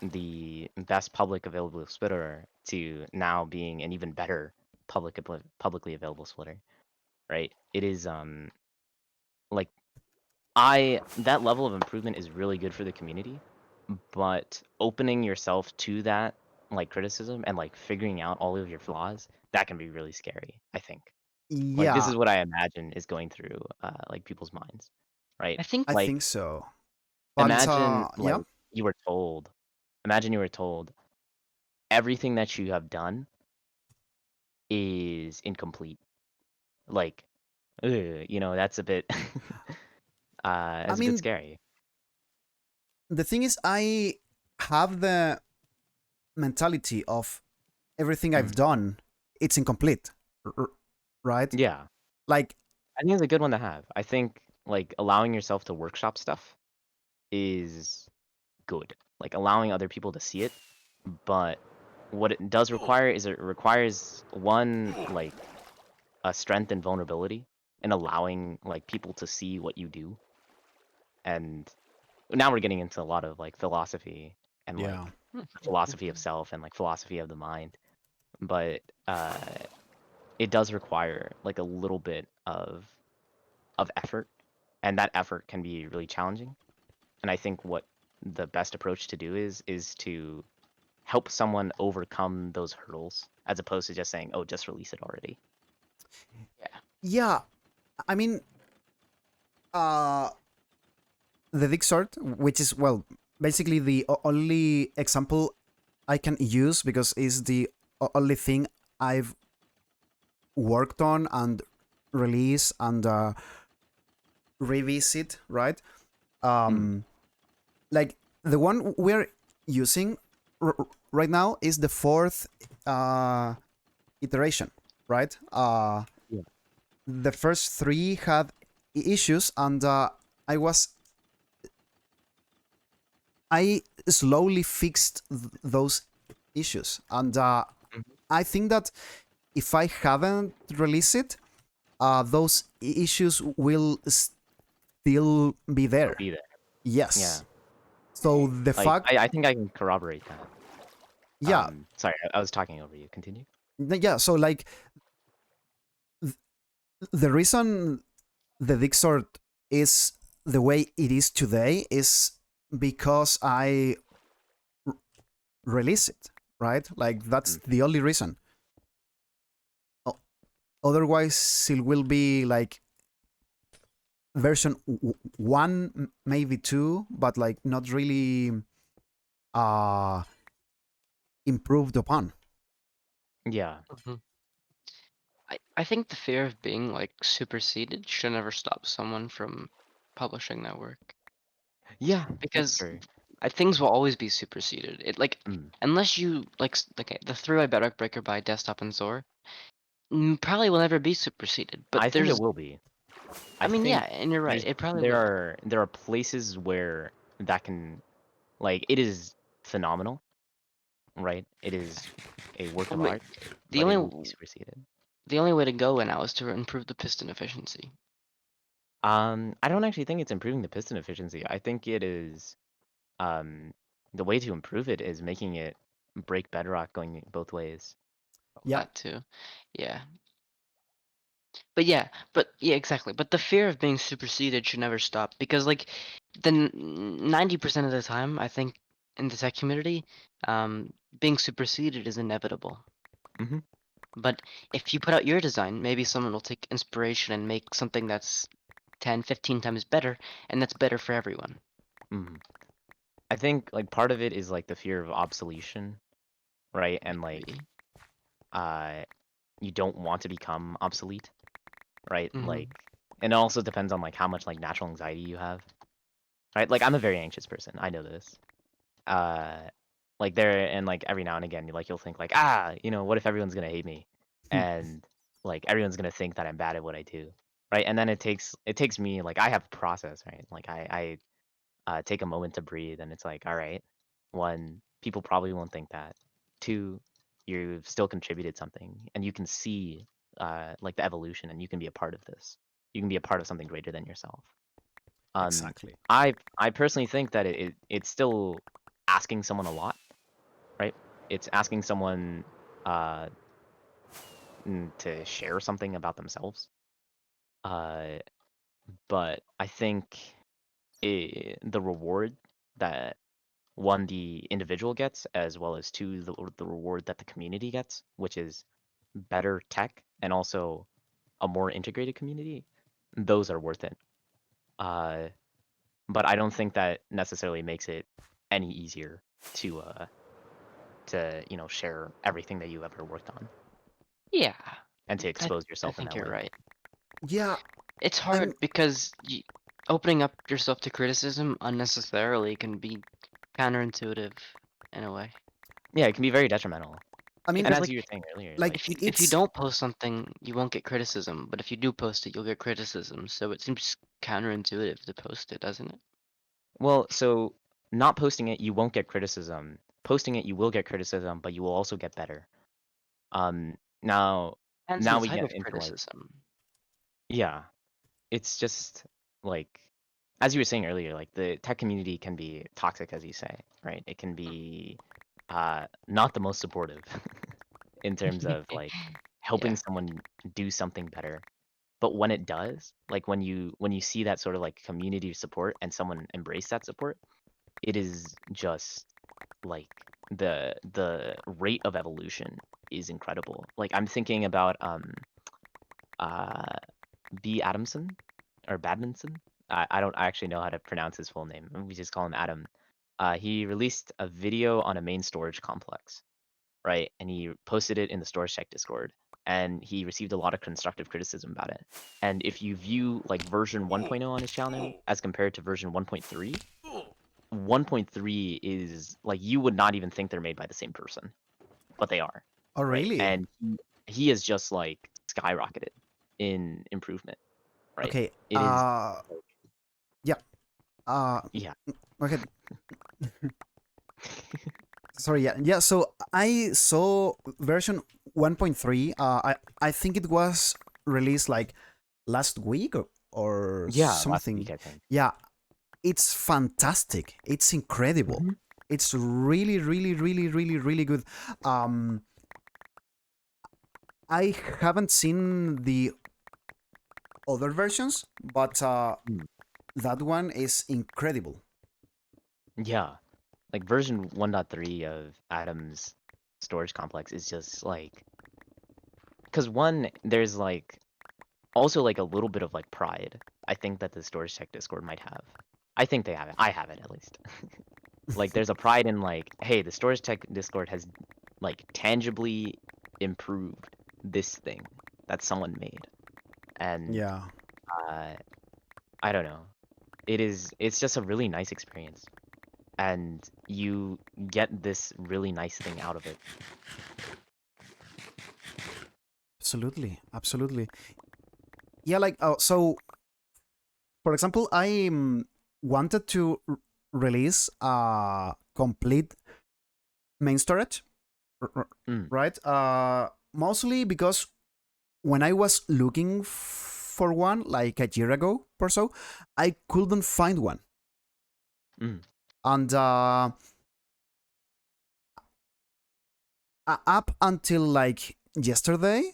the best public available splitter to now being an even better publicly available splitter, right? It is like I that level of improvement is really good for the community, but opening yourself to that like criticism and like figuring out all of your flaws, that can be really scary, I think. Like this yeah, is what I imagine is going through like people's minds, right? I think I Like think so. But imagine yeah, like you were told, imagine you were told everything that you have done is incomplete. Like, that's a bit I that's a bit mean scary. the thing is, I have the mentality of everything I've Mm. done, it's incomplete, right? Yeah. Like, I think it's a good one to have. I think like allowing yourself to workshop stuff is good. Like allowing other people to see it, but what it does require is it requires one like a strength and vulnerability and allowing like people to see what you do. And now we're getting into a lot of like philosophy and yeah, like philosophy of self and like philosophy of the mind. But it does require like a little bit of effort, and that effort can be really challenging. And I think what the best approach to do is to help someone overcome those hurdles as opposed to just saying, "Oh, just release it already." Yeah. Yeah, I mean, uh, the Dig Sort, which is, well, basically the only example I can use because it's the only thing I've worked on and release and revisit, right? Um, like the one we're using right now is the fourth iteration, right? Yeah. The first three had issues, and I slowly fixed those issues, and Mhm. I think that if I haven't released it, those issues will still be It'll there. be there. Yeah. Yes. So the Like fact, I think I can corroborate that. yeah, Sorry, I was talking over you. Continue. yeah. So like the reason the Dixort is the way it is today is because I release it, right? Like that's Mm. the only reason. Otherwise, it will be like version one, maybe two, but like not really uh improved upon. Yeah. Mhm. I think the fear of being like superseded should never stop someone from publishing their work Yeah, that's because true. things will always be superseded. It like Mm. unless you like okay, the Through Ibetic Breaker by Desktop and Zor probably will never be superseded. I But think it there's, will be. I I mean, yeah, think and you're right. there's It probably there will. are places where that can like it is phenomenal, right? It is a work I of mean, art, the but it won't be only superseded. the only way to go now is to improve the piston efficiency. I don't actually think it's improving the piston efficiency. I think it is um the way to improve it is making it break bedrock going both ways. Yeah, That too. Yeah. But yeah, exactly. But the fear of being superseded should never stop because, like, the 90% of the time, I think in the tech community, being superseded is inevitable. Hmm. But if you put out your design, maybe someone will take inspiration and make something that's 10, 15 times better, and that's better for everyone. Hmm. I think like part of it is like the fear of obsolescence, right? And like Maybe. uh you don't want to become obsolete, right? Hmm. Like and it also depends on like how much like natural anxiety you have. Right? Like I'm a very anxious person. I know this. Uh like there and like every now and again like you'll think like, what if everyone's gonna hate me? And like everyone's gonna think that I'm bad at what I do. Right? And then it takes me like I have a process, right? Like I take a moment to breathe and it's like, all right, one, people probably won't think that. Two, you've still contributed something and you can see like the evolution and you can be a part of this. You can be a part of something greater than yourself. Um, exactly. I personally think that it's still asking someone a lot, right? It's asking someone uh to share something about themselves. Uh, but I think the reward that one the individual gets as well as two the reward that the community gets, which is better tech and also a more integrated community, those are worth it. Uh, but I don't think that necessarily makes it any easier to share everything that you ever worked on Yeah, and to I, expose I yourself in think that you're way. right. Yeah, It's I'm. hard because opening up yourself to criticism unnecessarily can be counterintuitive in a way. Yeah, it can be very detrimental. I mean, And Because as like you were saying earlier, like like if you it's don't post something, you won't get criticism. But if you do post it, you'll get criticism. So it seems counterintuitive to post it, doesn't it? well, so not posting it, you won't get criticism. Posting it, you will get criticism, but you will also get better. Now Depends on now the we type get of into like criticism. yeah, it's just like as you were saying earlier, like the tech community can be toxic, as you say, right? It can be not the most supportive in terms of like helping Yeah. someone do something better. But when it does, like when you see that sort of like community support and someone embrace that support, it is just like the rate of evolution is incredible. Like I'm thinking about uh, B. Adamson or Badminson. I don't actually know how to pronounce his full name. We just call him Adam. He released a video on a main storage complex, right? And he posted it in the Storage Tech Discord, and he received a lot of constructive criticism about it. And if you view like version 1.0 on his channel as compared to version 1.3, 1.3 is like you would not even think they're made by the same person, but they are, Oh, right? really? And he has just like skyrocketed in improvement, right? Okay. It is, Yeah. yeah. Okay. Sorry. Yeah. Yeah. So I saw version 1.3. I think it was released like last week or Yeah, last something. week I think. Yeah. It's fantastic. It's incredible. Mhm. It's really, really, really, really, really good. I haven't seen the other versions, but Mm. that one is incredible. Yeah, like version 1.3 of Adam's storage complex is just like, because one, there's like also like a little bit of like pride. I think that the Storage Tech Discord might have. I think they have it. I have it at least. Like there's a pride in like, hey, the Storage Tech Discord has like tangibly improved this thing that someone made. And Yeah. I don't know. It's just a really nice experience. And you get this really nice thing out of it. Absolutely. Absolutely. Yeah. Like, so for example, I wanted to release a complete main storage, Mm, right? Mostly because when I was looking for one like a year ago or so, I couldn't find one. mm, And up until like yesterday,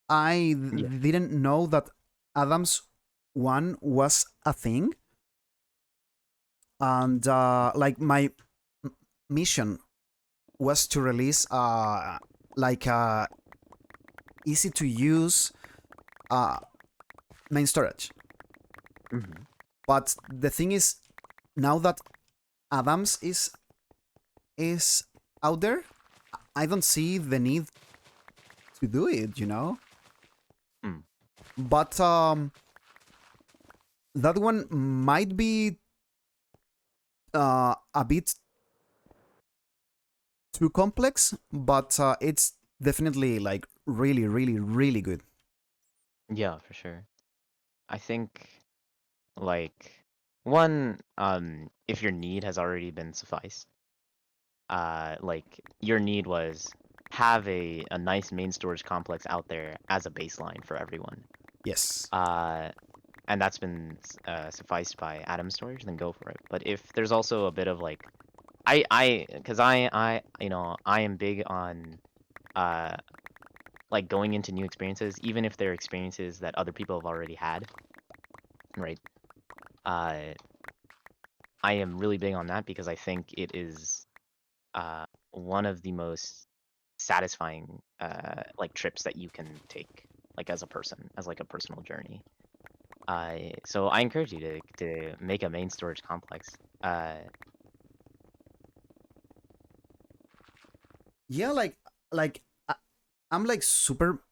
I yeah. didn't know that Adams one was a thing. And like my mission was to release like a easy to use uh main storage. Hmm. But the thing is, now that Adams is out there, I don't see the need to do it, you know? Mm, But that one might be a bit too complex, but it's definitely like really, really, really good. yeah, for sure. I think like one, if your need has already been sufficed, like your need was have a nice main storage complex out there as a baseline for everyone. Yes. Uh, and that's been sufficed by Atom storage, then go for it. But if there's also a bit of like, because I am big on uh like going into new experiences, even if they're experiences that other people have already had, right? Uh, I am really big on that because I think it is one of the most satisfying like trips that you can take, like as a person, as like a personal journey. So I encourage you to make a main storage complex. Yeah, like I'm like super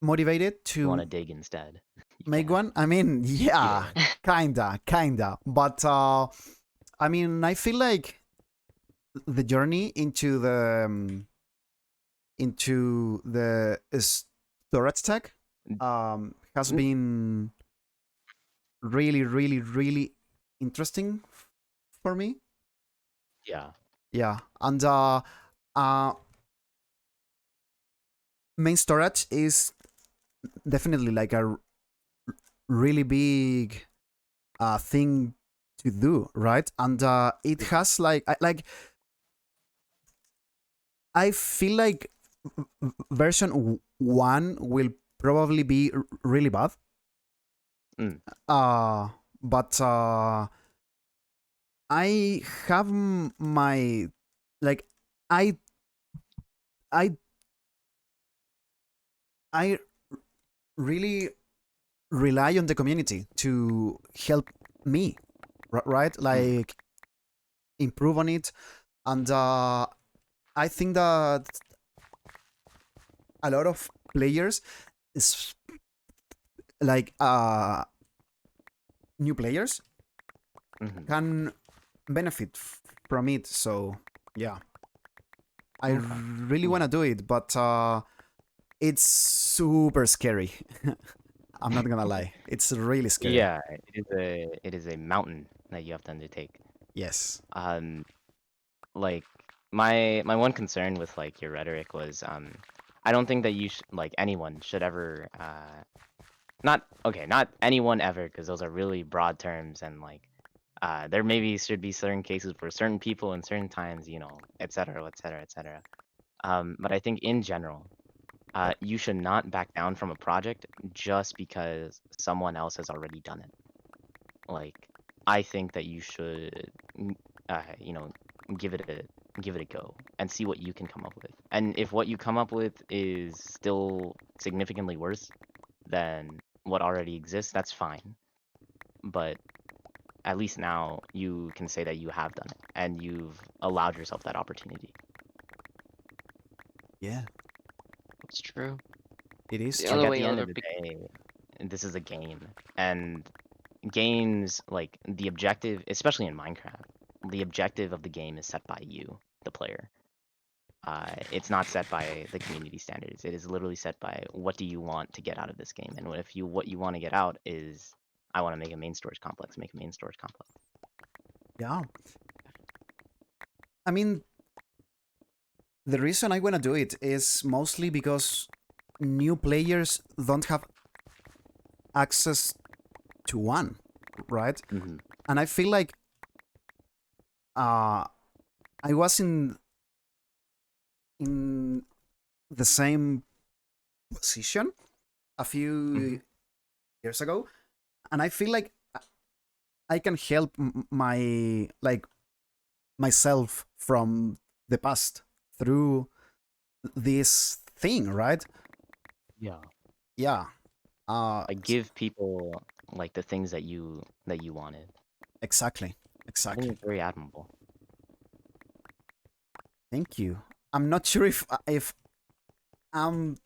motivated You want to to dig instead, you make can. one. I mean, yeah, Yeah. kinda. But I mean, I feel like the journey into the storage tech has Mm, been really, really, really interesting for me. yeah. Yeah, and uh, main storage is definitely like a really big thing to do, right? And it Mhm. has like I feel like version one will probably be really bad. Mm, Uh, but I have my like I, I, I, really rely on the community to help me, right? Like improve on it, and I think that a lot of players is like new players Mhm. can benefit from it. So yeah, I Okay. really want to do it, but it's super scary. I'm not gonna lie, it's really scary. Yeah, it is a mountain that you have to undertake. Yes. Um, like my one concern with like your rhetoric was I don't think that like anyone should ever not okay, not anyone ever, because those are really broad terms, and like there maybe should be certain cases for certain people in certain times, you know, et cetera, et cetera, et cetera. But I think in general, Yep. you should not back down from a project just because someone else has already done it. Like, I think that you should, you know, give it a go and see what you can come up with. And if what you come up with is still significantly worse than what already exists, that's fine. But at least now you can say that you have done it and you've allowed yourself that opportunity. Yeah, It's true. it is The Like only true. at way the you'll end of ever the be day, this is a game, and games, like the objective, especially in Minecraft, the objective of the game is set by you, the player. It's not set by the community standards. It is literally set by what do you want to get out of this game, and what you want to get out is I want to make a main storage complex, make a main storage complex. Yeah, I mean, the reason I want to do it is mostly because new players don't have access to one, right? Hmm. And I feel like uh, I was in the same position a Hmm. few years ago, and I feel like I can help my like myself from the past through this thing, right? Yeah. Yeah. Like give people like the things that you wanted. Exactly. I think Exactly. it's very admirable. Thank you. I'm not sure if I'm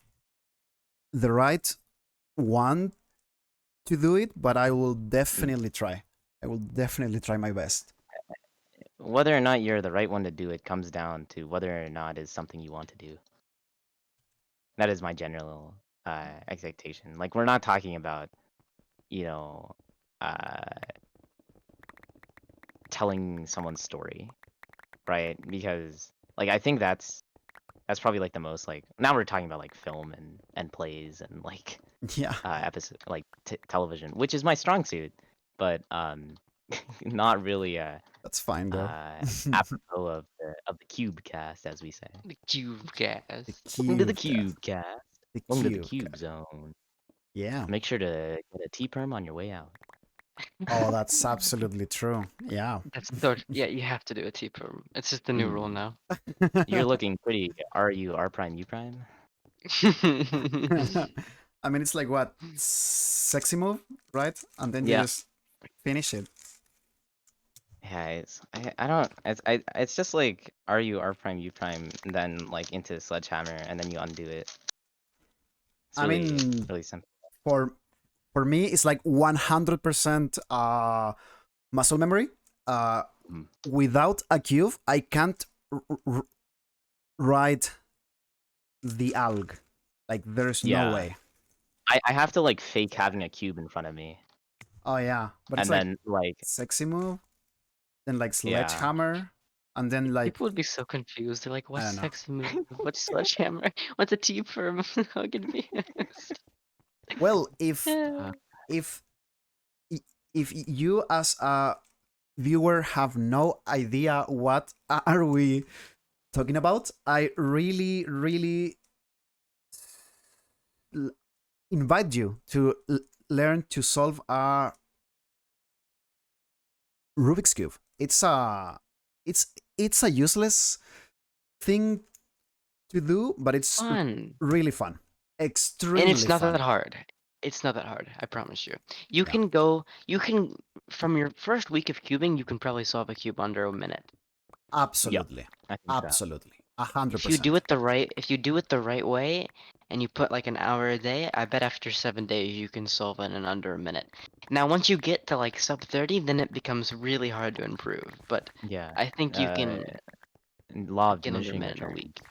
the right one to do it, but I will Mm. definitely try. I will definitely try my best. Whether or not you're the right one to do it comes down to whether or not it's something you want to do. That is my general expectation. Like we're not talking about, you know, uh telling someone's story, right? Because like I think that's probably like the most like now we're talking about like film and plays and like Yeah, episode like television, which is my strong suit, but not really that's fine though. apropos of the Cubecast, as we say. the Cubecast. The Welcome to the cube cast. Cubecast. The Welcome to the cube Cube cast. Zone. Yeah. Make sure to get a T-perm on your way out. Oh, that's absolutely true. Yeah. That's so yeah, you have to do a T-perm. It's just the new rule Mm. now. You're looking pretty. Are you R prime U prime? I mean, it's like what? Sexy move, right? And then you Yeah. just finish it. Yeah, I don't it's just like are you R prime U prime and then like into sledgehammer and then you undo it. It's I mean, really simple. for for me, it's like 100% muscle memory. Uh, Mm. Without a cube, I can't ride the alg. Like, there's no Yeah. way. I have to like fake having a cube in front of me Oh yeah, but it's and like then like sexy move, then like yeah. sledgehammer, and then like People would be so confused. They're like, I "What's don't know. sexy move? What's sledgehammer? What's a T-perm? How can it be?" Well, Uh, if if you as a viewer have no idea what are we talking about, I really invite you to learn to solve a Rubik's cube. It's it's a useless thing to do, but it's Fun, really fun, and it's extremely not that fun. hard. It's not that hard, I promise you. You Yeah. can go. You can from your first week of cubing, you can probably solve a cube under a minute. Yep. Absolutely. I think so. Absolutely. If you do 100%. it the right, if you do it the right way, and you put like an hour a day, I bet after 7 days you can solve it in under a minute. Now, once you get to like sub 30, then it becomes really hard to improve. But Yeah. I think you Uh, can law of get under a diminishing minute in a returns. week.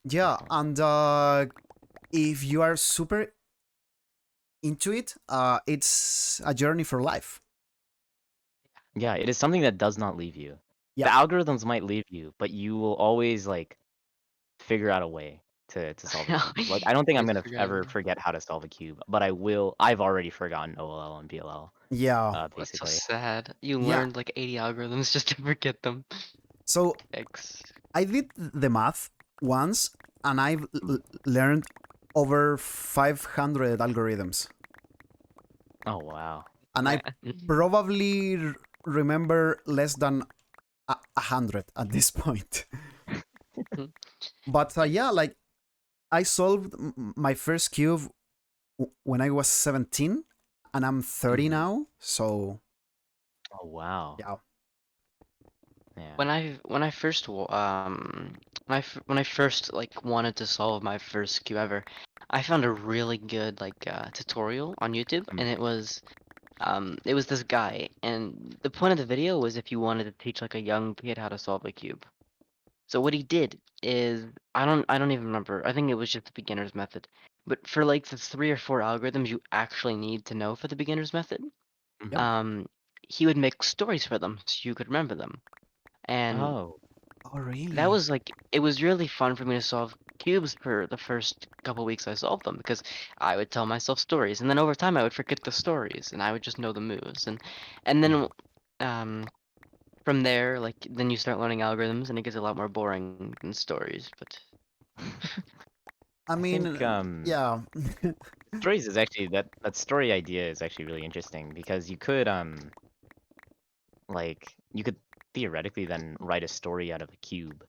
Yeah, Definitely. and if you are super into it, it's a journey for life. Yeah, it is something that does not leave you. Yeah. The algorithms might leave you, but you will always like figure out a way to solve a cube. Like I don't think I'm Always gonna ever forgetting. forget how to solve a cube, but I will. I've already forgotten OLL and BLL, Yeah. That's so basically. sad. You Yeah. learned like 80 algorithms just to forget them. So X. I did the math once, and I've Mm. learned over 500 algorithms, Oh wow. and I probably remember less than 100 at this point. But yeah, like I solved my first cube when I was 17, and I'm 30 Mhm. now. So Oh wow. yeah. Yeah. When I first when I first like wanted to solve my first cube ever, I found a really good like tutorial on YouTube, Mm. and it was this guy, and the point of the video was if you wanted to teach like a young kid how to solve a cube. So what he did is I don't even remember. I think it was just the beginner's method. But for like the 3 or 4 algorithms you actually need to know for the beginner's method, Yep. Mhm. um, he would make stories for them so you could remember them. And Oh. Oh that really? was like it was really fun for me to solve cubes for the first couple weeks I solved them because I would tell myself stories and then over time I would forget the stories and I would just know the moves and then Mhm. um from there like then you start learning algorithms and it gets a lot more boring than stories but I I mean, think yeah. stories is actually that story idea is actually really interesting because you could like you could theoretically then write a story out of a cube.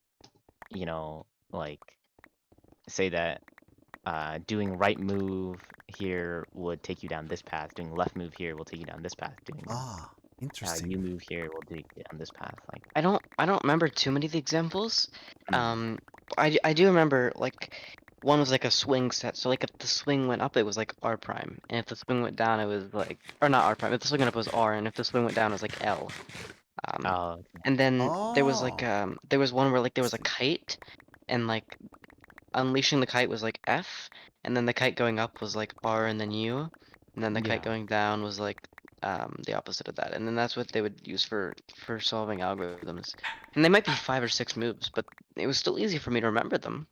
You know, like say that doing right move here would take you down this path. Doing left move here will take you down this path. Doing Ah, interesting. you move here will take you down this path. Like, I don't remember too many of the examples. mm, I do remember like one was like a swing set. So like if the swing went up, it was like R prime, and if the swing went down, it was like or not R prime. If the swing went up, it was R, and if the swing went down, it was like L. Um, oh, and then Oh, there was one where like there was a interesting. kite, and like unleashing the kite was like F, and then the kite going up was like R and then U, and then the kite yeah, going down was like the opposite of that. And then that's what they would use for solving algorithms. And they might be 5 or 6 moves, but it was still easy for me to remember them.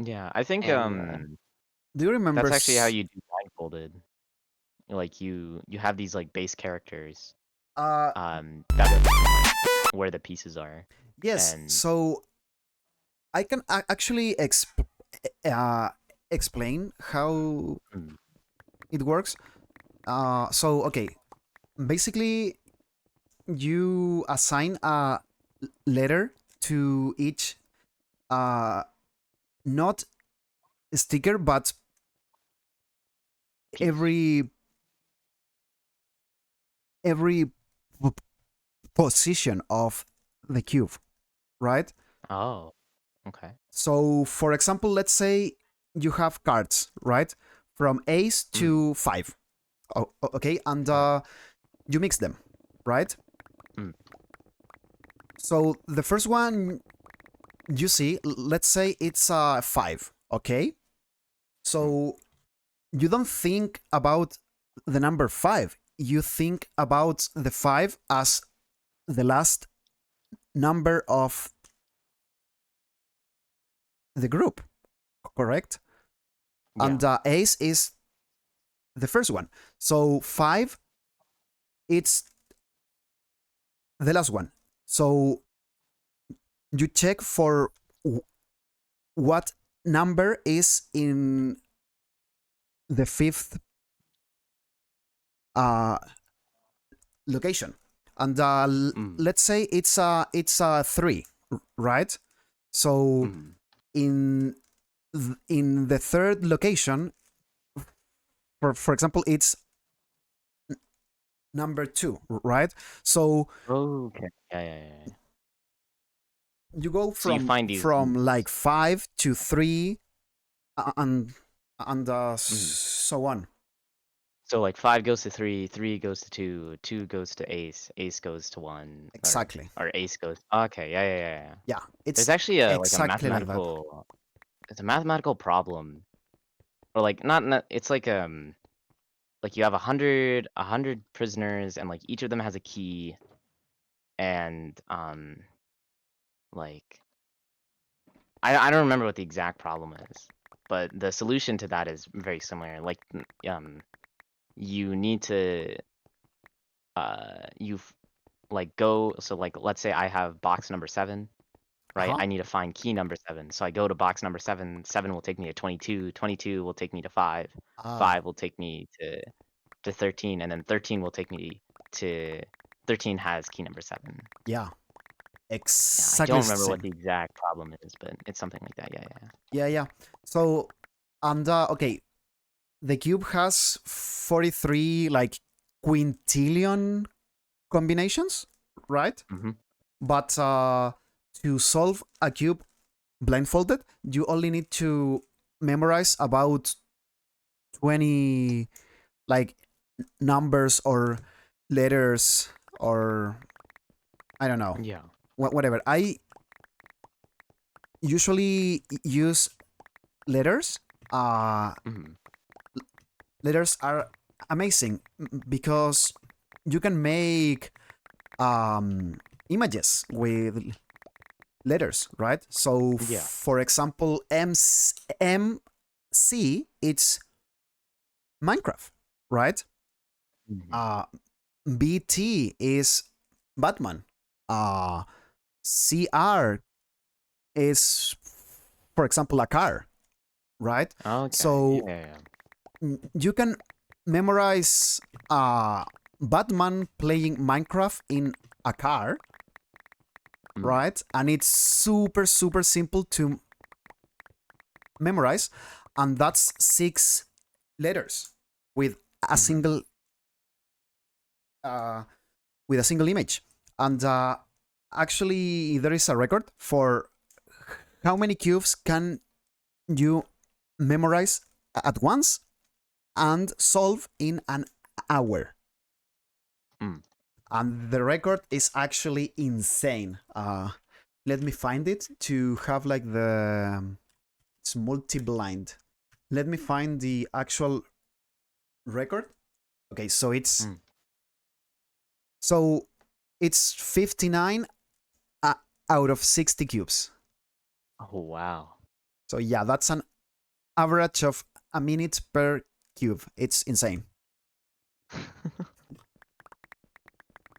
yeah. I think And Do you remember? that's actually how you do blindfolded. Like you have these like base characters Uh, that represent like, where the pieces are, yes. and So I can actually uh, explain how mm, it works. So okay, basically you assign a letter to each not sticker but piece. every p- position of the cube, right? oh, okay, So for example, let's say you have cards, right? From ace mm, to 5. Okay, and right, you mix them, right? mm, So the first one you see, let's say it's a 5, okay? mm, So you don't think about the number 5. You think about the 5 as the last number of the group, correct? yeah, And ace is the first one. So 5, it's the last one. So you check for what number is in the fifth uh, location, and mm, let's say it's a 3, right? So mm, in in the third location for example, it's number 2, right? So Okay. Yeah. you go So you find these. from like 5 to 3 and Mhm. so on. So like 5 goes to 3, 3 goes to 2, 2 goes to ace, ace goes to 1, Exactly. or ace goes. Okay, yeah. Yeah, There's it's actually a exactly like that. it's a mathematical problem, or like not. It's like you have 100 prisoners, and like each of them has a key, and like I don't remember what the exact problem is, but the solution to that is very similar. Like you need to like go, so like let's say I have box number 7, right? Uh-huh. I need to find key number 7, so I go to box number 7. 7 will take me to 22, 22 will take me to 5, Ah, 5 will take me to 13, and then 13 will take me to 13 has key number 7. yeah, Yeah, I exactly don't the remember what same. the exact problem is, but it's something like that. Yeah. Yeah. So, and okay, the cube has 43 like quintillion combinations, right? Mm-hmm. But to solve a cube blindfolded, you only need to memorize about 20 like numbers or letters or I don't know, Yeah. whatever. I usually use letters. Mm-hmm. Letters are amazing because you can make images with letters, right? So, Yeah. for example, MC, it's Minecraft, right? Mm-hmm. Uh, BT is Batman. Uh, CR is, for example, a car, right? Okay. So Yeah. you can memorize Batman playing Minecraft in a car, Mm. right? And it's super simple to memorize, and that's 6 letters with a Mm-hmm. single uh, with a single image. And actually, there is a record for how many cubes can you memorize at once and solve in an hour. Mm. And the record is actually insane. Let me find it to have like it's multi-blind. Let me find the actual record. Okay, Mm. so it's 59 out of 60 cubes. Oh wow. So yeah, that's an average of a minute per cube. It's insane.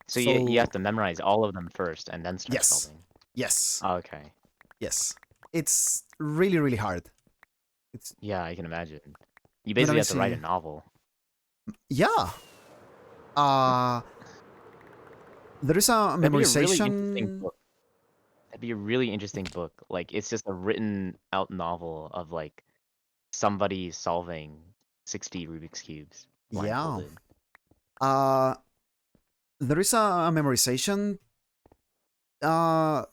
So you So have to memorize all of them first and then start yes, solving. yes, Okay. yes. It's really hard. It's Yeah, I can imagine. You let basically me have to write a see. novel. Yeah. Uh there is a That'd be a really interesting memorization. book. That'd be a really interesting book. Like it's just a written out novel of like somebody solving 60 Rubik's cubes Yeah. blindfolded. Uh there is a memorization uh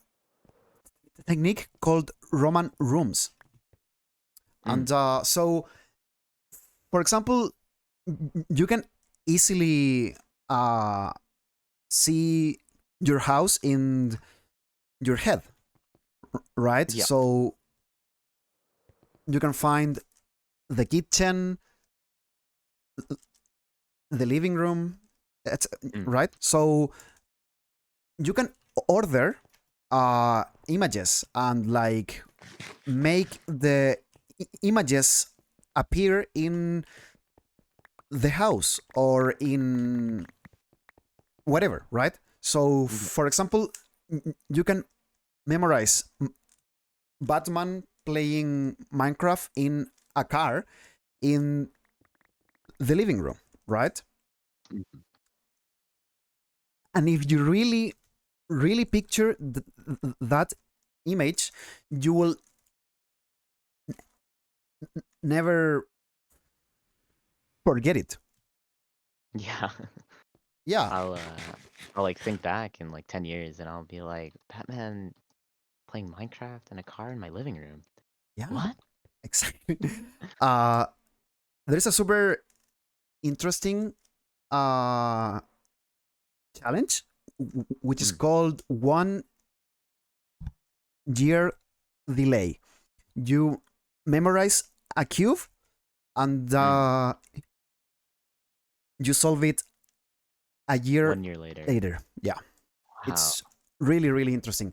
technique called Roman rooms. Mm. And so for example, you can easily see your house in your head, right? Yeah. So you can find the kitchen, the living room, Mm. right? So you can order images and like make the images appear in the house or in whatever, right? So, Yeah. for example, you can memorize Batman playing Minecraft in a car in the living room, right? Mm. And if you really picture that image, you will never forget it. Yeah. Yeah, I'll like think back in like 10 years and I'll be like, Batman playing Minecraft in a car in my living room. yeah, What? exactly. uh, there's a super interesting challenge which is Mm. called 1 year delay. You memorize a cube and Mm. you solve it a year 1 year later. later. Yeah, Wow. it's really really interesting.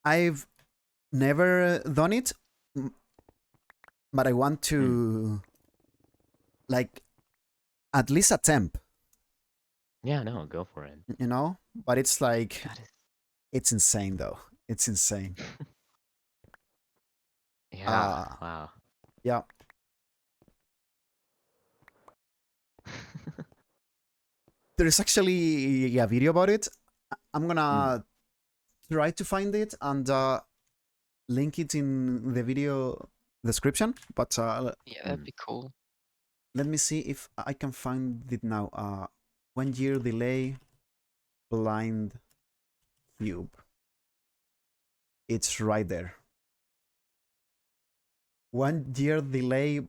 I've never done it, but I want to like at least attempt, Yeah, no, go for it. you know. But it's like That is it's insane though. It's insane. yeah, wow. Yeah. There's actually a video about it. I'm gonna try to find it and link it in the video description. But Yeah, that'd be cool. let me see if I can find it now. 1 year delay, blind cube. It's right there. 1 year delay,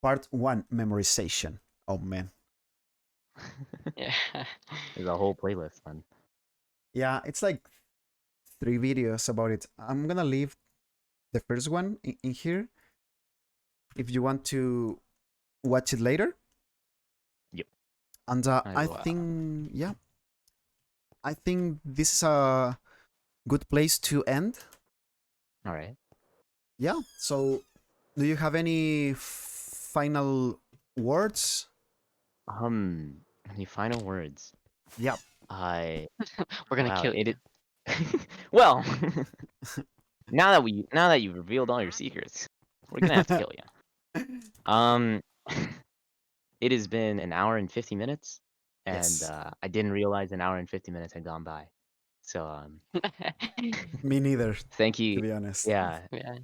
part one memorization. Oh man. Yeah. There's a whole playlist, man. Yeah, it's like 3 videos about it. I'm gonna leave the first one in here if you want to watch it later. Yep. And I will. I think this is a good place to end. All right. Yeah. So, do you have any final words? Any final words? Yeah. I We're gonna wow, kill you. well, now that you've revealed all your secrets, we're gonna have to kill you. Um, it has been an hour and 50 minutes, and Yes. I didn't realize an hour and 50 minutes had gone by. So Me neither, thank to you. be honest. Yeah, Yeah.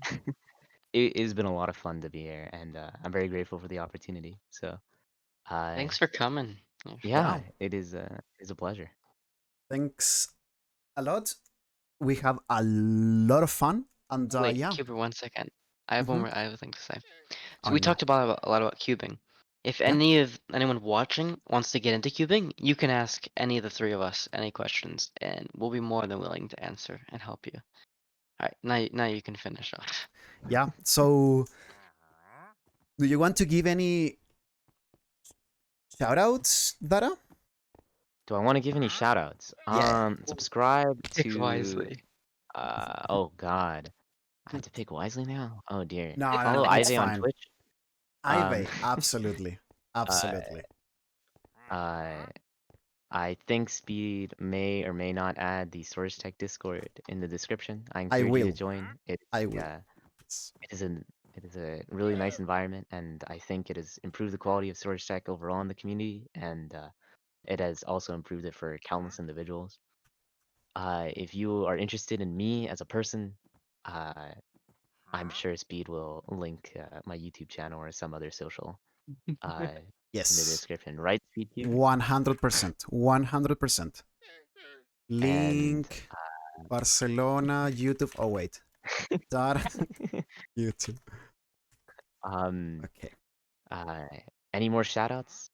it has been a lot of fun to be here, and I'm very grateful for the opportunity. So, Thanks for coming. yeah, it is a pleasure. Thanks a lot. We have a lot of fun, and Wait, yeah. Cuber, 1 second. I have one Mhm. more. I have a thing to say. So Oh we no. talked a lot about cubing. If Yeah. anyone watching wants to get into cubing, you can ask any of the three of us any questions, and we'll be more than willing to answer and help you. All right, now you can finish off. Yeah. So, do you want to give any shout outs, Dara? Do I want to give any shout outs? Yeah. Subscribe Pick to wisely. oh god. I have to pick wisely now? Oh dear. No, no, Follow no. It's Ivy on fine. Twitch. Um Ivy, absolutely. uh Absolutely. uh I think Speed may or may not add the Storage Tech Discord in the description. I I encourage you to will. join. I will. Yeah, it is a really nice environment, and I think it has improved the quality of Storage Tech overall in the community, and it has also improved it for countless individuals. If you are interested in me as a person, uh, I'm sure Speed will link my YouTube channel or some other social in the Yes. description, right, SpeedCuber? 100%. 100%. And Link, Barcelona, YouTube. Oh, wait. Dara, YouTube. um, Okay. uh, any more shout outs?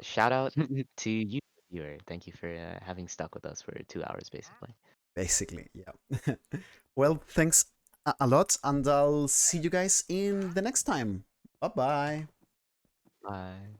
Shout out to you, viewer. Thank you for having stuck with us for 2 hours, basically. Basically, yeah. Well, thanks a lot, and I'll see you guys in the next time. Bye bye. Bye.